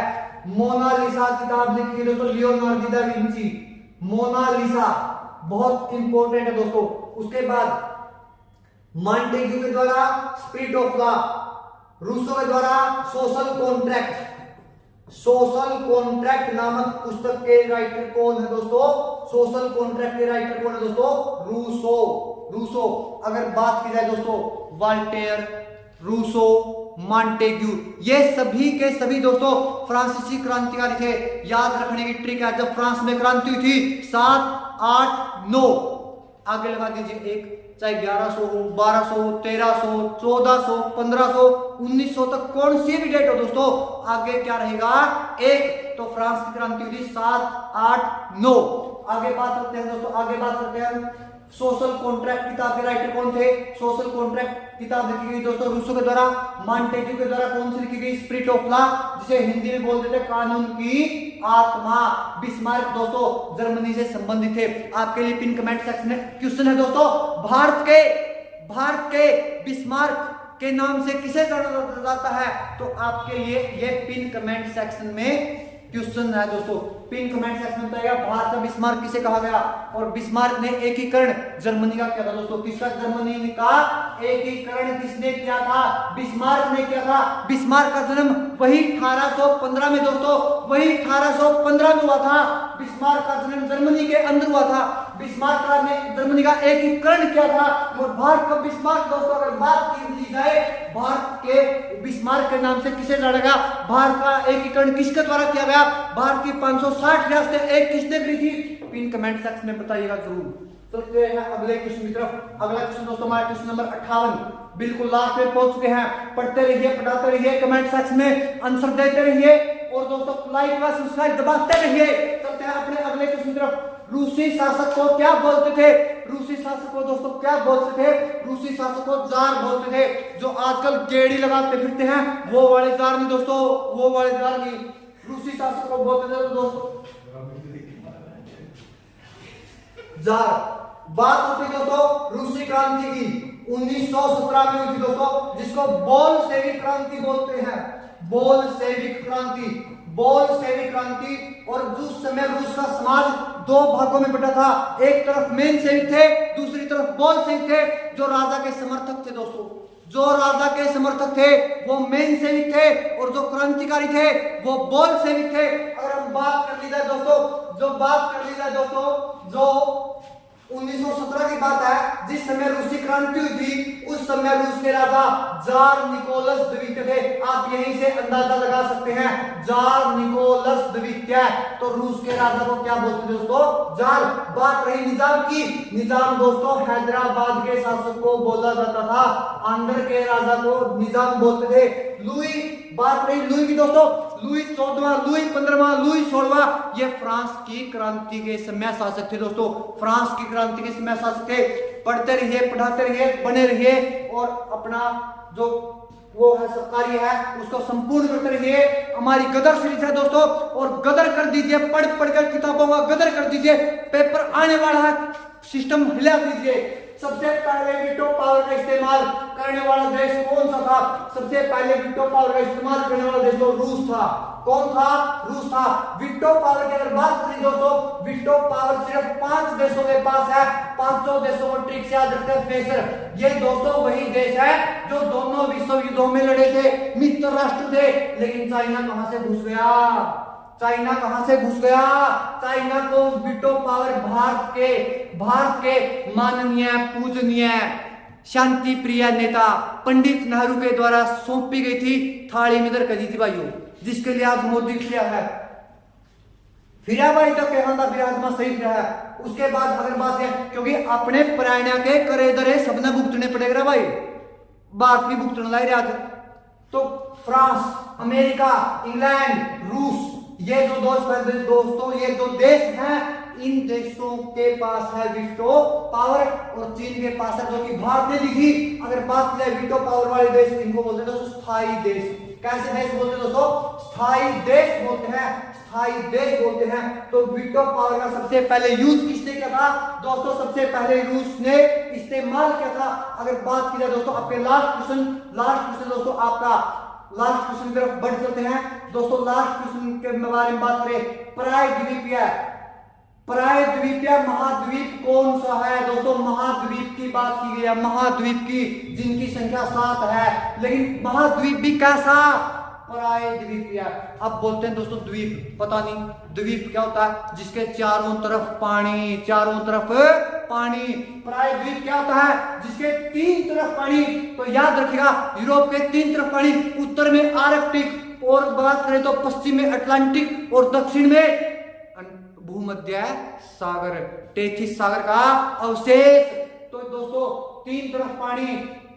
Speaker 1: मोनालिसा किताब लिखी है दोस्तों लियोनार्डो दा विंची, मोनालिसा बहुत इंपॉर्टेंट है दोस्तों। उसके बाद मॉन्टेग्यू के द्वारा स्पिरिट ऑफ लॉ, रूसो के द्वारा सोशल कॉन्ट्रैक्ट, सोशल कॉन्ट्रैक्ट नामक पुस्तक के राइटर कौन है दोस्तों? सोशल कॉन्ट्रैक्ट के राइटर कौन है दोस्तों? Rousseau, Rousseau. अगर बात की जाए दोस्तों वॉल्टेयर, रूसो, मॉन्टेग्यू, ये सभी के सभी दोस्तों फ्रांसीसी क्रांतिकारी थे। याद रखने की ट्रिक है, जब फ्रांस में क्रांति हुई थी 7, 8, 9, आगे लगा दीजिए एक, चाहे 1100 हो, 1200, 1300, 1400, 1500, 1900 तक कौन सी भी डेट हो दोस्तों, आगे क्या रहेगा? एक। तो फ्रांस की क्रांति हुई 7, 8, 9। आगे बात करते हैं दोस्तों, आगे बात करते हैं सोशल कॉन्ट्रैक्ट किताब के राइटर कौन थे? सोशल कॉन्ट्रैक्ट किताब लिखी गई दोस्तों रूसो के द्वारा। मॉन्टेग्यू के द्वारा कौन सी लिखी गई? स्पिरिट ऑफ लॉ, जिसे हिंदी में बोलते थे कानून की आत्मा। बिस्मार्क दोस्तों जर्मनी से संबंधित थे। आपके लिए पिन कमेंट सेक्शन में क्वेश्चन है दोस्तों, भारत के बिस्मार्क के नाम से किसे जाना जाता है? तो आपके लिए ये पिन कमेंट सेक्शन में क्वेश्चन है दोस्तों। पिन कमेंट सेक्शन में बताइएगा भारत का बिस्मार्क किसे कहा गया। और बिस्मार्क ने एकीकरण जर्मनी का किया था दोस्तों। किसका? जर्मनी का एकीकरण किसने किया था? बिस्मार्क ने किया था। बिस्मार्क का जन्म वही 1815 में दोस्तों, वही 1815 में हुआ था। बिस्मार्क का जन्म जर्मनी के अंदर हुआ था। बिस्मार्क ने जर्मनी का एकीकरण किया था। और भारत का बिस्मार्क दोस्तों अगर बात की जाए, भारत के बिस्मार्क के नाम से किसे जाना गया? भारत का एकीकरण किसके द्वारा किया गया? भारत की 560 रियासतें एक किसने करी थी? पिन कमेंट सेक्शन में बताइएगा जरूर। चलते हैं अगले क्वेश्चन की तरफ। अगला क्वेश्चन दोस्तों हमारा क्वेश्चन नंबर 58 बिल्कुल लास्ट में पहुंच चुके हैं। पढ़ते रहिए, पढ़ाते रहिए, कमेंट सेक्शन में आंसर देते रहिए और दोस्तों लाइक व सब्सक्राइब दबाते रहिए। चलते हैं अपने अगले क्वेश्चन की तरफ। रूसी शासक को क्या बोलते थे? रूसी शासक को दोस्तों क्या बोलते थे? रूसी शासक को जार बोलते थे। जो आजकल गेड़ी लगाते फिरते हैं वो वाले जार नहीं दोस्तों, वो वाले जार नहीं। रूसी शासक को बोलते थे दोस्तों जार। बात होती दोस्तों रूसी क्रांति की 1917 में हुई थी दोस्तों, जिसको बोल्शेविक क्रांति बोलते हैं। बोल्शेविक क्रांति, बोल्शेविक क्रांति। और उस समय रूस का समाज दो भागों में बटा था। एक तरफ मेनशेविक थे, दूसरी तरफ बोल्शेविक थे, जो राजा के समर्थक थे दोस्तों। जो राजा के समर्थक थे वो मेनशेविक थे और जो क्रांतिकारी थे वो बोल्शेविक थे। अगर हम बात कर ली जाए दोस्तों, जो 1917 की बात है, जिस समय रूसी क्रांति हुई थी, उस समय रूस के राजा जार निकोलस द्वितीय थे। आप यहीं से अंदाजा लगा सकते हैं, जार निकोलस द्वितीय। तो रूस के राजा को क्या बोलते थे दोस्तों? जार। बात रही निजाम की। निजाम दोस्तों हैदराबाद के शासक को बोला जाता था। आंध्र के राजा को निजाम बोलते थे। लुई, बात रही लुई की दोस्तों, लुई 14वां, लुई 15वां, लुई 16वां, ये फ्रांस की क्रांति के समय शासक थे दोस्तों। फ्रांस की क्रांति के समय शासक थे। पढ़ते रहिए, पढ़ाते रहिए, बने रहिए और अपना जो वो है सब कार्य है उसको संपूर्ण करते रहिए। हमारी गदर सीरीज है दोस्तों, और गदर कर दीजिए, पढ़ पढ़कर किताबों का गदर कर दीजिए। पेपर आने वाला है, सिस्टम हिला दीजिए। सबसे पहले वीटो पावर का इस्तेमाल करने वाला देश कौन सा था? सबसे पहले वीटो पावर का इस्तेमाल करने वाला देश तो रूस था। कौन था? रूस था। वीटो पावर की अगर बात करें दोस्तों, वीटो पावर सिर्फ 5 देशों के पास है। 500 देशों को ट्रिक से याद रखते हैं। ये दोस्तों वही देश है जो दोनों विश्व युद्धों में लड़े थे, मित्र राष्ट्र थे। लेकिन चाइना कहां से घुस गया? चाइना कहां से घुस गया? चाइना को वीटो पावर भारत के माननीय पूजनीय शांति प्रिय नेता पंडित नेहरू के द्वारा सौंपी गई थी। थाली में दर करी थी भाइयों, जिसके लिए आज मोदी किया है। फिर भाई तो कहना विराजमा सही रहा है। उसके बाद अगर बात है, क्योंकि अपने प्राणा के करे दरे सबने भुगतने पड़ेगा भाई, भारत भी भुगतने लाई रहा था। तो फ्रांस, अमेरिका, इंग्लैंड, रूस, ये जो दोस्तों ये जो देश हैं, इन देशों के पास है वीटो पावर और चीन के पास है जो कि भारत ने दी थी। अगर बात की जाए वीटो पावर वाले देश, इनको बोलते हैं दोस्तों स्थायी देश। कैसे देश बोलते हैं दोस्तों? स्थायी देश बोलते हैं, स्थायी देश बोलते हैं। तो वीटो पावर का सबसे पहले यूज किसने किया था दोस्तों? सबसे पहले रूस ने इस्तेमाल किया था। अगर बात की जाए दोस्तों आपके लास्ट क्वेश्चन दोस्तों, आपका लास्ट क्वेश्चन की तरफ बढ़ चलते हैं दोस्तों। लास्ट क्वेश्चन के बारे में बात करें, प्रायद्वीपीय महाद्वीप कौन सा है दोस्तों? महाद्वीप की बात की गई है, महाद्वीप की, जिनकी संख्या 7 है। लेकिन महाद्वीप भी कैसा? प्रायद्वीपीय। अब बोलते हैं दोस्तों द्वीप, पता नहीं द्वीप क्या होता है? जिसके चारों तरफ पानी, चारों तरफ पानी। प्रायद्वीप क्या होता है? जिसके 3 तरफ पानी। तो याद रखिएगा, यूरोप के 3 तरफ पानी, उत्तर में आर्कटिक, और बात करें तो पश्चिम में अटलांटिक और दक्षिण में भूमध्य सागर, टेथिस सागर का अवशेष। तो दोस्तों 3 तरफ पानी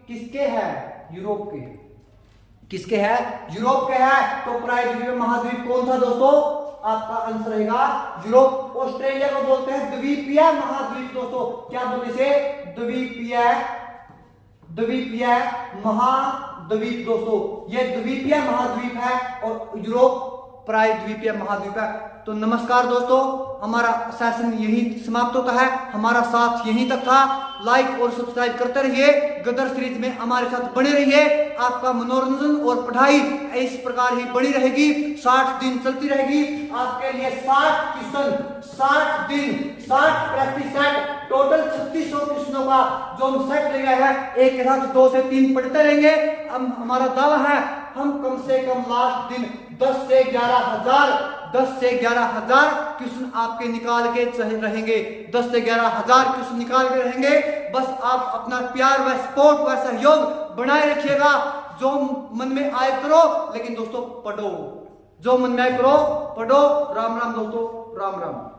Speaker 1: किसके है? यूरोप के। किसके है? यूरोप के है। तो प्रायद्वीपीय महाद्वीप कौन सा दोस्तों? आपका आंसर रहेगा यूरोप। ऑस्ट्रेलिया को बोलते हैं द्वीपीय महाद्वीप दोस्तों। क्या बोलते से? द्वीपीय महाद्वीप दोस्तों। ये द्वीपीय महाद्वीप है और यूरोप प्रायद्वीपीय महाद्वीप है। तो नमस्कार दोस्तों, हमारा सेशन यही समाप्त होता है। हमारा साथ यहीं तक था। लाइक और सब्सक्राइब करते रहिए। गदर सीरीज में हमारे साथ बने रहिए। आपका मनोरंजन और पढ़ाई इस प्रकार ही बनी रहेगी। 60 दिन चलती रहेगी आपके लिए। 60 क्वेश्चन, 60 दिन, 60 प्रैक्टिस सेट, टोटल 3600 क्वेश्चनों का जो हम सेट ले गए हैं, एक के साथ 2 से 3 पढ़ते रहेंगे। अब हमारा दावा है हम कम से कम लास्ट दिन 10 से 11,000 क्वेश्चन आपके निकाल के रहेंगे। 10 से 11,000 क्वेश्चन निकाल के रहेंगे। बस आप अपना प्यार व सपोर्ट व सहयोग बनाए रखिएगा। जो मन में आए करो, लेकिन दोस्तों पढ़ो। जो मन में आए करो, पढ़ो। राम राम दोस्तों, राम राम।